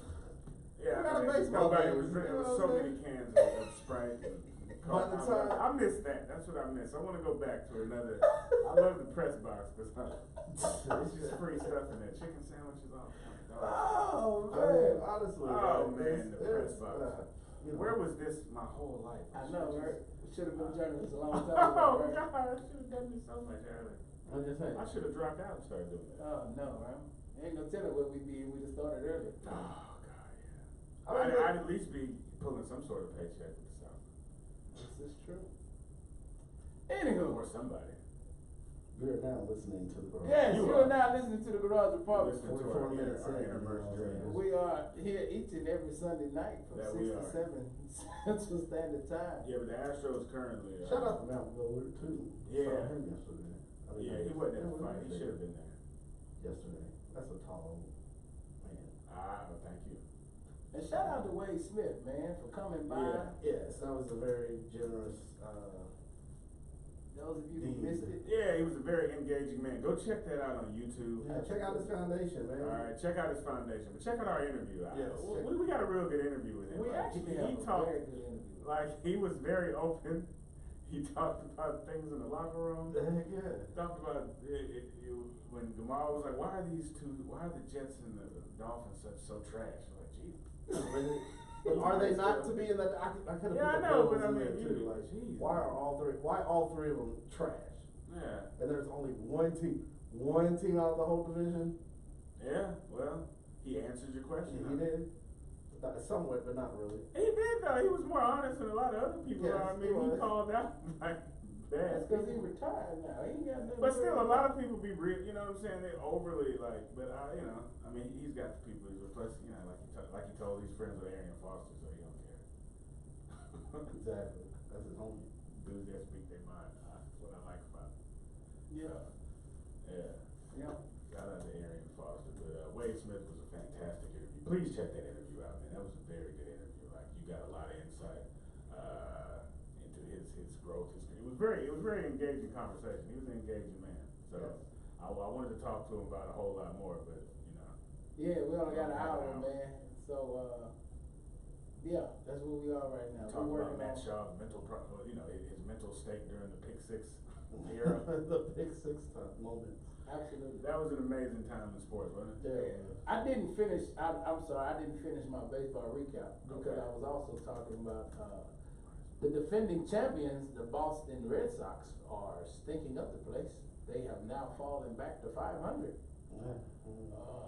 Yeah, We got a I mean, baseball nobody game, was you drinking. know There was what so I'm many saying? cans of Sprite. And By the time- I missed that. That's what I missed. I want to go back to another. I love the press box because it's just free stuff in there. Chicken sandwiches, all kinds of Oh I mean, man. honestly. Oh, man, man, the press it's, box. you know. Where was this my whole life? I know, right? Should have been journalists a long time Oh ago, right? God, I should have done this so much earlier. I'm just saying. I should have dropped out and started doing that. Oh no, right? Ain't no telling where we'd be if we'd have started earlier. Oh God, yeah. I mean, I'd at least be pulling some sort of paycheck with the South. This is true. Anywho, Or somebody. You're now listening to the garage. yes, You you are. are now listening to the Garage Department. Listening to 44 our minutes in, inner dreams. We are here each and every Sunday night from That 6 we to are. 7 Central Standard Time. Yeah, but the Astros currently. Shout out to Mount Willard too. Yeah. Saw him yesterday. I mean, Yeah, he wasn't at the fight. He there should have been there. yesterday. That's a tall man. Thank you. And shout out to Wade Smith, man, for coming by. Yeah. Yes, that was a very generous. Those of you who Dean. missed it. Yeah, he was a very engaging man. Go check that out on YouTube. Yeah, check out his foundation, man. All right, check out his foundation, but check out our interview. Yes, We got a real good interview with him. We Like, actually he have a talked, very good interview. like he was very open. He talked about things in the locker room. Heck yeah. Talked about when Gamal was like, why are the Jets and the Dolphins so trash? I'm like, geez. But are they not to be in that? I could have Yeah, I put the know, Bills but I in mean, there you- too. Like, geez. why all three of them trash? Yeah. And there's only one team out of the whole division. Yeah, well, he answered your question. He did, somewhat, but not really. He did though. He was more honest than a lot of other people. Yes, I mean, he was. he called out like That's bad. because he retired now. He ain't got nothing But to still, worry a lot about. of people be real. You know what I'm saying? They overly like. But I mean, he's got the people. Plus, like he told he's friends with Arian Foster, so he don't care. Exactly. That's his homie. Dudes that speak their mind. That's what I like about it. Yeah. Yeah. Yeah. Shout out to Arian Foster. But Wade Smith was a fantastic interview. Please check that interview out, man. That was a very good interview. Like you got a lot of insight into his growth. It was very engaging conversation. He was an engaging man. So Yes. I wanted to talk to him about a whole lot more, but Yeah, we only got an hour, man. So, yeah, that's where we are right now. talk We're about working Matt on. Shaw's his mental state during the pick six era. The big six time moment. Absolutely. That was an amazing time in sports, wasn't it? Yeah. I didn't finish. I'm sorry, I didn't finish my baseball recap because Okay. I was also talking about the defending champions, the Boston Red Sox, are stinking up the place. They have now fallen back to 500.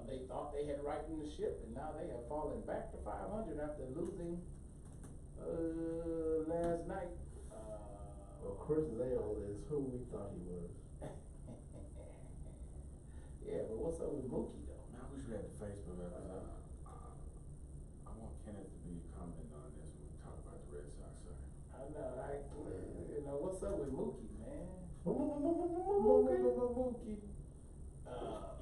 They thought they had rightened the ship, and now they have fallen back to 500 after losing last night. Well, Chris Zale is who we thought he was. Yeah, but what's up with Mookie though? Man, I wish we had the Facebook. I want Kenneth to be commenting on this when we talk about the Red Sox. Sorry. I know, what's up with Mookie, man? Mookie.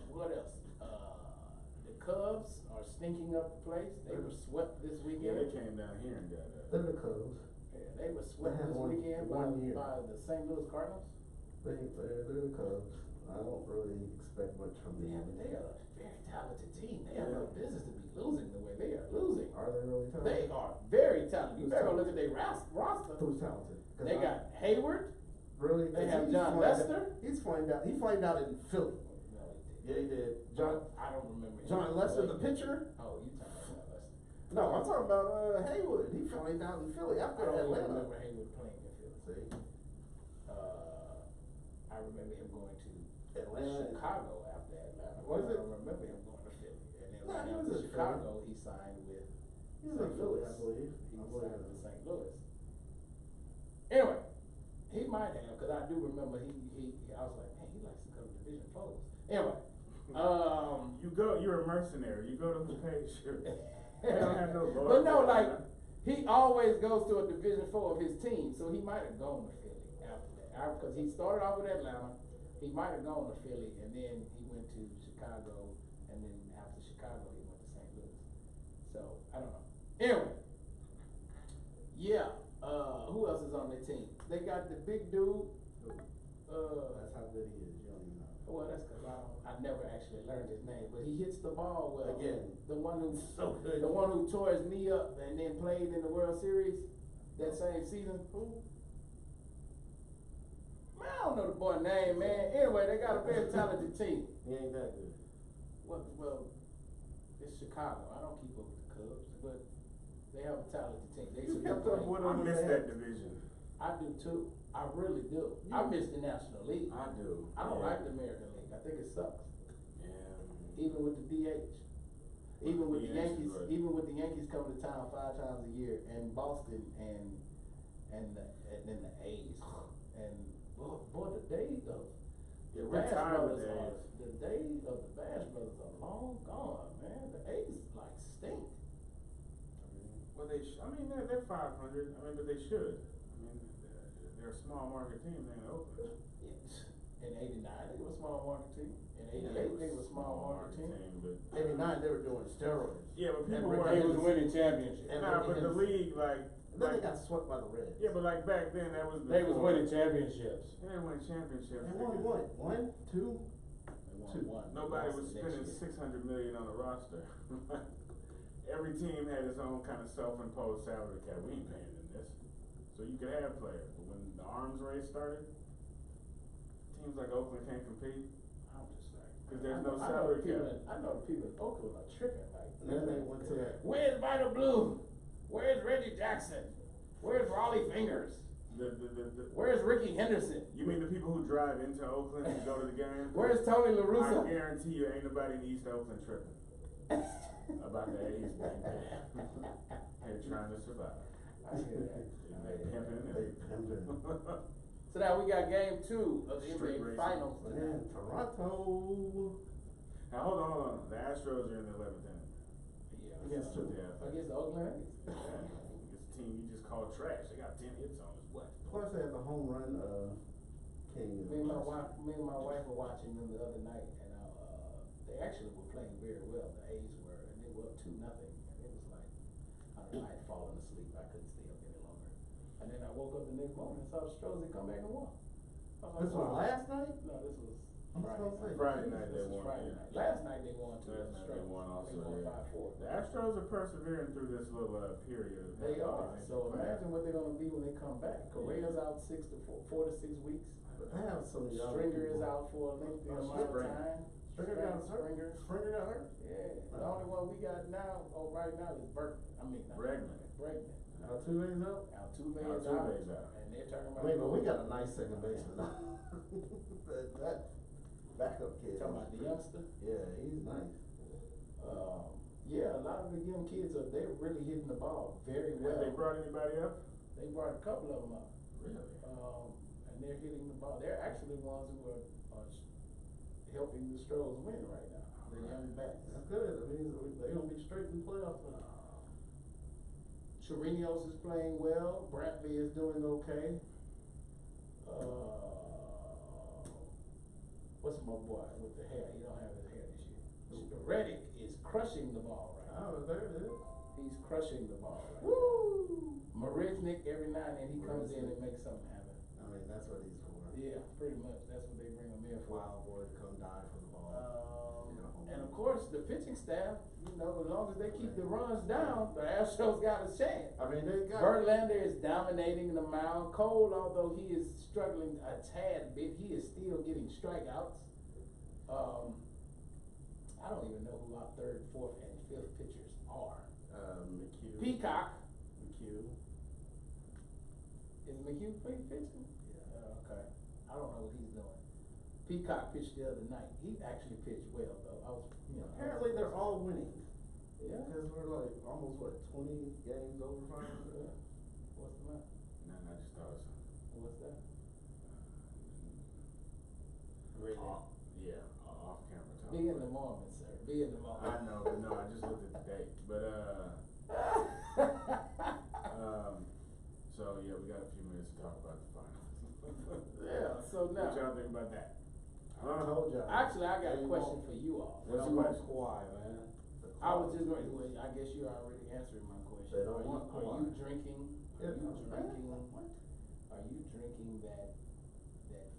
What else? The Cubs are stinking up the place. They were swept this Yeah, they weekend. came down here and got that. They're the Cubs. Yeah, they were swept They had this one- weekend one year. by the St. Louis Cardinals. They're the Cubs. I don't really expect much from Yeah, them. but they are a very talented team. They have no business to be losing the way they are losing. Are they really talented? They are very talented. You better go look at their roster. Who's talented? 'Cause They got Hayward. really. they 'cause have he's John flamed Lester. out- He's flamed out. He flamed out in Philly. No, he Yeah, he did. John I don't remember. him. John Lester, the pitcher. Oh, you talking about John Lester? No, I'm talking about Haywood. He flamed out in Philly I after don't even Atlanta. remember Hayward playing in Philly. See, I remember him going to Atlanta. Chicago after Atlanta. Was I it? don't remember him going to Philly. And then No, right he was after in Chicago, he signed with He was in St. Philly, Louis. I believe. He I signed believe. with St. Louis. Anyway, he might have, because I do remember I was like, man, he likes to go to Division Fours. Anyway, You're a mercenary. You go to who pays you. They don't have no but no, loyalty. like, he always goes to a Division Four of his team, so he might have gone to Philly after that. Because he started off with Atlanta, he might have gone to Philly, and then he went to Chicago, and then after Chicago, he went to St. Louis. So, I don't know. Anyway, yeah, who else is on their team? They got the big dude, That's how good he is. You don't even know. well, that's because I never actually learned his name, but he hits the ball well. Again. The one who, So good. the one who tore his knee up and then played in the World Series that same season. Who? Man, I don't know the boy's name, man. Anyway, they got a very talented team. He ain't that good. Well, it's Chicago. I don't keep up with the Cubs, but they have a talented team. They You should be kept up playing. with I them. miss that division. I do too. I really do. I miss the National League. I do. I don't Yeah. like the American League. I think it sucks. Yeah. Even with the DH. Even with the DH is Yankees, right. even with the Yankees coming to town 5 times a year, and Boston and then the A's, and boy, the days of the Yeah, we're Bash tired of Brothers the are, A's. the days of the Bash Brothers are long gone, man. The A's like stink. Well, I mean, they're 500. I mean, but they should. I mean, they're a small market team. They're in Oakland. Yes. In '89, they were a small market team. In '88, they were a small market team. But 89, they were doing steroids. yeah, but people And were. Rick Henderson. winning championships. And Nah, Rick but the Henderson. league, like, And then they got swept by the Reds. yeah, but like back then, that was. They was before- winning championships. They didn't win championships. They won because what? 1, 2? They won Two. one. Nobody Lost was the next spending year. $600 million on a roster. Every team had its own kind of self-imposed salary cap. We ain't paying them this, so you could have players. But when the arms race started, teams like Oakland can't compete. I'm just like, 'Cause there's no I know salary the people cap. I know the people in Oakland are tripping. Like, And then they went to that. where's Vital Bloom? Where's Reggie Jackson? Where's Raleigh Fingers? Where's Ricky Henderson? You mean the people who drive into Oakland to go to the game? Where's Tony La I Russa? guarantee you, ain't nobody in East Oakland tripping about the A's being bad. They're trying to survive. I hear that. They pimping They it. pimping. So now we got game 2 of the Street NBA racing. Finals tonight. Man, Toronto. Now hold on. The Astros are in the 11th inning. Yeah. Against who? Yeah. Against the Oakland. Yeah. This team you just called trash. They got 10 hits on us. What? Plus, they had the home run king. Me and my wife were watching them the other night, and they actually were playing very well. The A's were, and they were up 2-0, and it was like, I don't know, I had fallen asleep. I couldn't stay up any longer. And then I woke up the next morning and saw the Stros had come back and won. I was like, This was wow. last night? No, this was I was gonna say. Friday night they This was won. Friday yeah. night. Last night they won too. Last the night they Stros. won also. They won yeah. 5-4. The Astros are persevering through this little period. Of They are. having So to imagine what they're gonna be when they come back. Correa's out 4 to 6 weeks. But they have some young Stringer is people. out for a lengthy Oh, amount of Springer. time. Stringer got hurt. Springer. Springer got hurt. Yeah. The only one we got now, right now, is Burke. I mean, not Bregman. Bregman. Altuve's out. Altuve is Altuve's out. out. And they're talking I about. mean, but we got a nice second baseman. that backup kid. Talking about the youngster. Yeah, he's nice. Yeah, a lot of the young kids they're really hitting the ball very well. Have they brought anybody up? They brought a couple of them up. Really? And they're hitting the ball. They're actually the ones who are helping the Stros win right now. The young backs. That's good. That means they're gonna be straight in the playoffs. Chirinos is playing well. Brantley is doing okay. what's my boy with the hair? He don't have his hair this year. Reddick is crushing the ball right now. Oh, there it is. He's crushing the ball right now. Woo! Marishnik, every now and then he comes in and makes something happen. I mean, that's what he's for. Yeah, pretty much. That's what they bring him in for. Wild boy to come die for the ball. And of course, the pitching staff, you know, as long as they keep the runs down, the Astros got a chance. I mean, they got. Verlander is dominating the mound. Cole, although he is struggling a tad bit, he is still getting strikeouts. I don't even know who our third, fourth, and fifth pitchers are. McHugh. Peacock. McHugh. Is McHugh pitching? Yeah. Okay. I don't know what he's doing. Peacock pitched the other night. He actually pitched well, though. I was, you know. Apparently, they're all winning. Yeah. Because we're like almost, what, 20 games over 500? Yeah. What's the matter? No, I just thought of something. What's that? Off camera talk. Be in the moment, sir. Be in the moment. I know, but no, I just looked at the date. But so yeah, we got a few minutes to talk about the finals. Yeah, so now. What y'all think about that? I told y'all. Actually, I got a They question won't- for you all. They don't want Kawhi, man. I was just going to, well, I guess you already answered my question. They don't want Are you Kawhi. drinking, Yeah, are you man. drinking, are you drinking that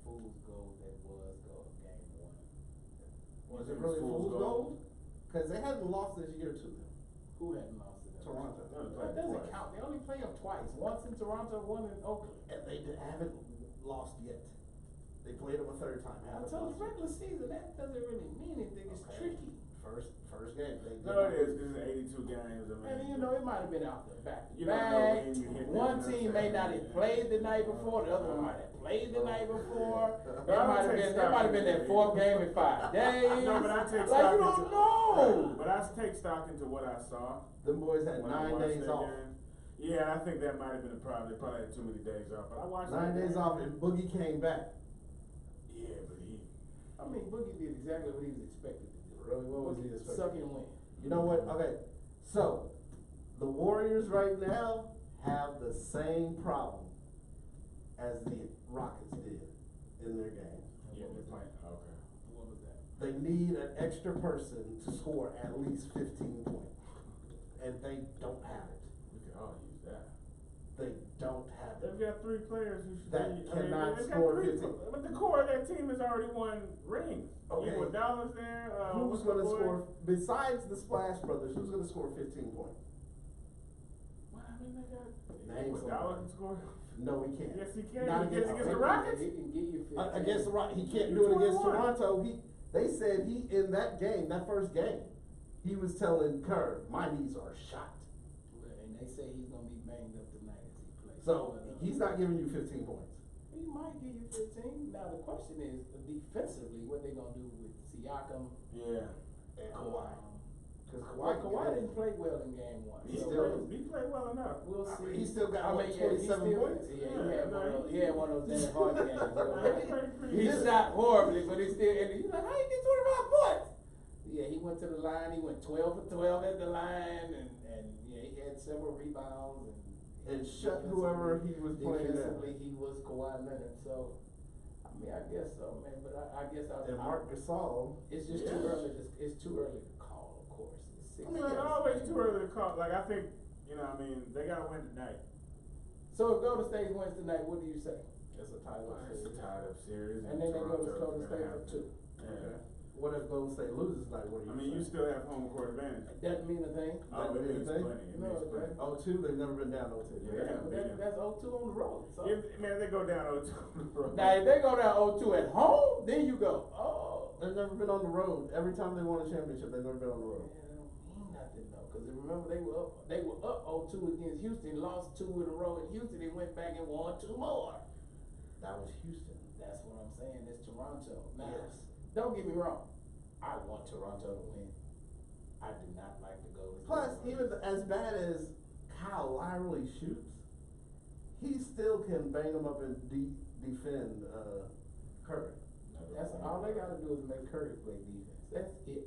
fool's gold that was gold game one? Was You it think really it's fool's fool's gold? gold? Because they hadn't lost this year to them. Who hadn't lost it? Toronto. No, they That played doesn't twice. count. They only play them twice. Once in Toronto, one in Oakland. And they haven't lost yet. They played them a third time. I haven't told you, lost yet. regular season, that doesn't really mean anything. It's Okay. tricky. First game. They No, it is. This is 82 games. I mean, And you know, it might have been out there back to You don't know back. when you hit One that team may not have played the night before, the other one might have played the night before. It But I might have take been, stock it might have been in that it. fourth game in 5 days. No, but I take Like, stock you don't into- know. But I take stock into what I saw. Them boys had when I 9 watched days that off. game. Yeah, I think that might have been a problem. They probably had too many days off. But I watched 9 that days game. off, and Boogie came back. Yeah, but he. I mean, Boogie did exactly what he was expected to do. Really? What was he expecting? Suck and win. You know what? Okay, so the Warriors right now have the same problem as the Rockets did in their game. Yeah, they're playing. Okay. What was that? They need an extra person to score at least 15 points, and they don't have it. We could all use that. They don't have They've it. got 3 players who should That cannot they've got score 3 15. But the core of that team has already won rings. Okay. Iguodala's there. Who's what's going to my boy? score besides the Splash Brothers? Who's going to score 15 points? Well, I mean, they got. Name Iguodala somebody. can score. No, he can't. Yes, he can. Not He against, gets the Rockets? He can get you 15. Against the Rockets. He can't You're do it against 21. Toronto. They said he in that game, that first game, he was telling Kerr, "My knees are shot." And they say he's gonna be banged up tonight as he plays. So But, he's not giving you 15 points. He might give you 15. Now the question is, defensively, what they gonna do with Siakam Yeah. And Kawhi. Because Kawhi didn't play well in game one. He So still- He played well enough. we'll see. He still got, I what, mean, yeah, 27 he still, points? Yeah, he had one of those. He had one of those damn hard games. He He did. shot horribly, but he still. And he's like, how you get 25 points? Yeah, he went to the line. He went 12 for 12 at the line, and yeah, he had several rebounds And shut whoever he was playing Defensively, down. he was Kawhi Leonard. So, I mean, I guess so, man. But I guess And Mark Gasol. It's just Yeah. too early. It's too early to call, of course. It's I 6 mean, it's games. always too early to call. Like, I think, I mean, they got to win tonight. So if Golden State wins tonight, what do you say? It's a title It's a series. tied-up series. And then they go to Toronto's Golden gonna State have for to- 2. Yeah. What if Golden State loses tonight? What do you I mean, you say? still have home court advantage. Doesn't mean a thing. Oh, it means Anything? plenty. It No, means okay. plenty. 0-2, they've never been down 0-2. Yeah. Yeah, but that's 0-2 on the road. So. Man, they go down 0-2 on the road. Now if they go down 0-2 at home, then you go, oh. They've never been on the road. Every time they won a championship, they've never been on the road. Man, it don't mean nothing though, because remember they were up 0-2 against Houston, lost 2 in a row at Houston, they went back and won 2 more. That was Houston. That's what I'm saying. It's Toronto. Now, Yes. don't get me wrong. I want Toronto to win. I do not like the Golden State Plus, Warriors. even as bad as Kyle Lowry shoots, he still can bang him up and defend Curry. That's all they gotta do is make Curry play defense. That's it.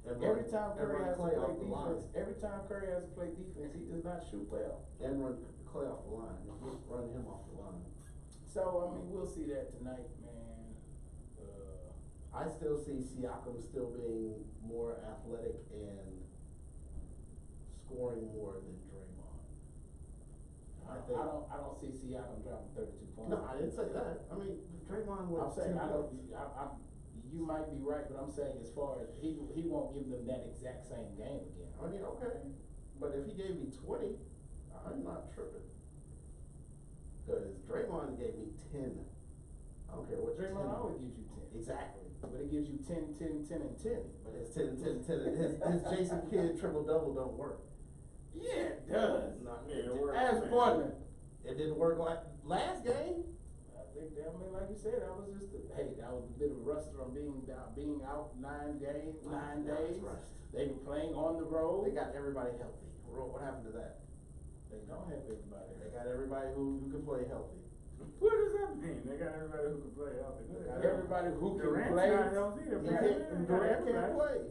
And Every run- time and Curry run has to Clay off play the line. defense, every time Curry has to play defense, he does not shoot well. And run Clay off the line. Run him off the line. So I mean, we'll see that tonight, man. I still see Siakam still being more athletic and scoring more than Draymond. I don't see Siakam dropping 32 points. No, I didn't say that. I mean, Draymond was. I'm saying, you might be right, but I'm saying as far as, he won't give them that exact same game again. I mean, okay, but if he gave me 20, I'm not tripping. Because Draymond gave me 10. I don't care what Draymond 10 always gives you 10. Exactly. But it gives you 10, 10, 10, and 10. But his 10, 10, 10, his Jason Kidd triple-double don't work. Yeah, it does. Not, Yeah, it works. Ask Portland. It didn't work like last game. I think that, I mean, like you said, that was just that was a bit of rust from being out 9 days. That's rust. They were playing on the road. They got everybody healthy. What happened to that? They don't have everybody. They got everybody who can play healthy. What does that mean? They got everybody who can play healthy. Everybody who can Durant's play. not healthy. Durant can't play.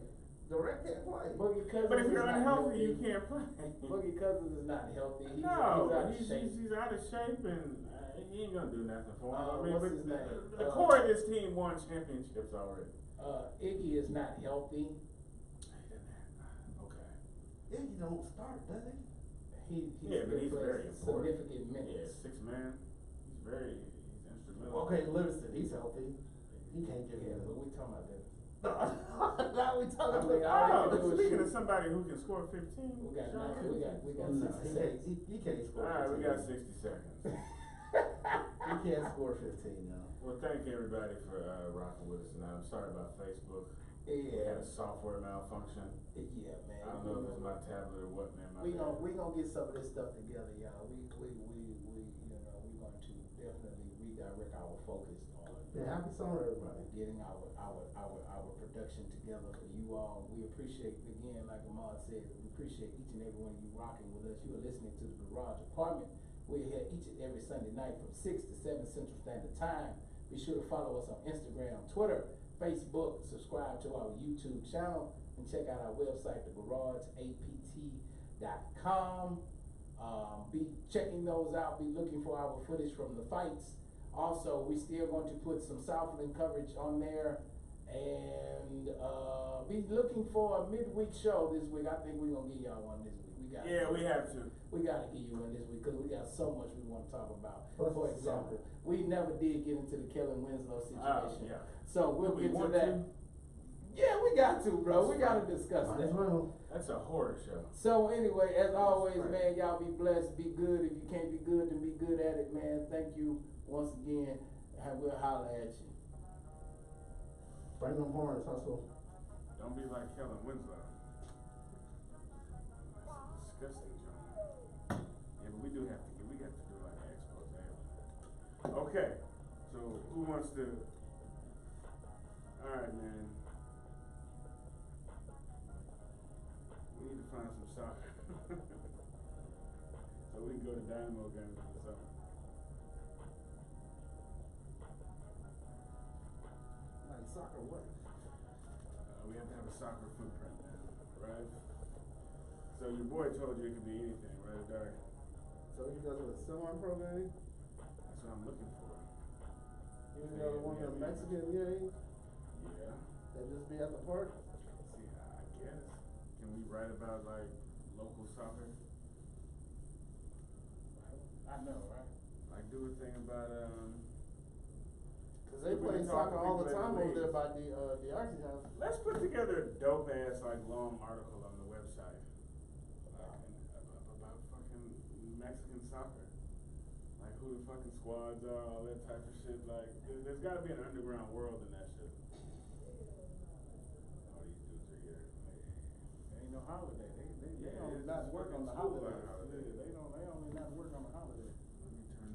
Durant can't play. Boogie Cousins But if you're is not unhealthy, you healthy. can't play. Boogie Cousins is not healthy. He's No, out of he's shape. out of shape and he ain't gonna do nothing for him. I mean, What's but his name? the core of this team won championships already. Iggy is not healthy. Okay. Yeah, he don't start, does he? He's Yeah, but he's very important. significant Yeah, minutes. 6 man. He's instrumental. Okay, Livingston, he's healthy. He can't get Yeah, in. but we talking about that. Now we talking I mean, about. do Oh, is speaking shoot. of somebody who can score 15. We got Sean nine, Kemp. we got No, 60 he seconds. can't, he can't score. All right, we 15. got 60 seconds. He can't score 15 now. Well, thank everybody for rocking with us tonight. I'm sorry about Facebook. We had a Yeah, software malfunction. yeah, man. I don't know if it's my tablet or what, man. My We bad. gonna get some of this stuff together, y'all. We you know, we're going to definitely redirect our focus on Yeah, happy summer, everybody. getting our production together for you all. We appreciate, again, like Ahmad said, we appreciate each and every one of you rocking with us. You are listening to the Garage Apartment. We're here each and every Sunday night from 6 to 7 Central Standard Time. Be sure to follow us on Instagram, Twitter, Facebook, subscribe to our YouTube channel, and check out our website, thegarageapt.com. Be checking those out. Be looking for our footage from the fights. Also, we're still going to put some Southland coverage on there, and be looking for a midweek show this week. I think we're gonna give y'all one this week. Yeah, we have to. We gotta give you one this week because we got so much we want to talk about. Plus For it's example, soccer. we never did get into the Kellen Winslow situation. Yeah. So we'll We get to want that. to? Yeah, we got to, bro. We gotta discuss Might as that. well. That's a horror show. So anyway, as always, man, y'all be blessed, be good. If you can't be good, then be good at it, man. Thank you once again, and we'll holler at you. Bring them horns, hustle. Don't be like Kellen Winslow. That's disgusting, John. Yeah, but we do have to do like an expose. Okay, so who wants to? All right, man. We need to find some soccer. So we can go to Dynamo games for the summer. Like soccer what? We have to have a soccer footprint, right? So your boy told you it could be anything, right, Dark? So you guys with a semi-pro game? That's what I'm looking for. You know the one in Mexican game Yeah. that just be at the park? See, I guess. Can we write about like local soccer? I know, right? Like do a thing about Cause they play soccer all the time over there by the Archie house. Let's put together a dope ass like long article on the website. About fucking Mexican soccer. Like who the fucking squads are, all that type of shit. Like there's gotta be an underground world in that shit. All these dudes are here. Ain't no holiday. They Yeah, only it's not just work on the fucking school holiday. holiday. They only not work on the holiday.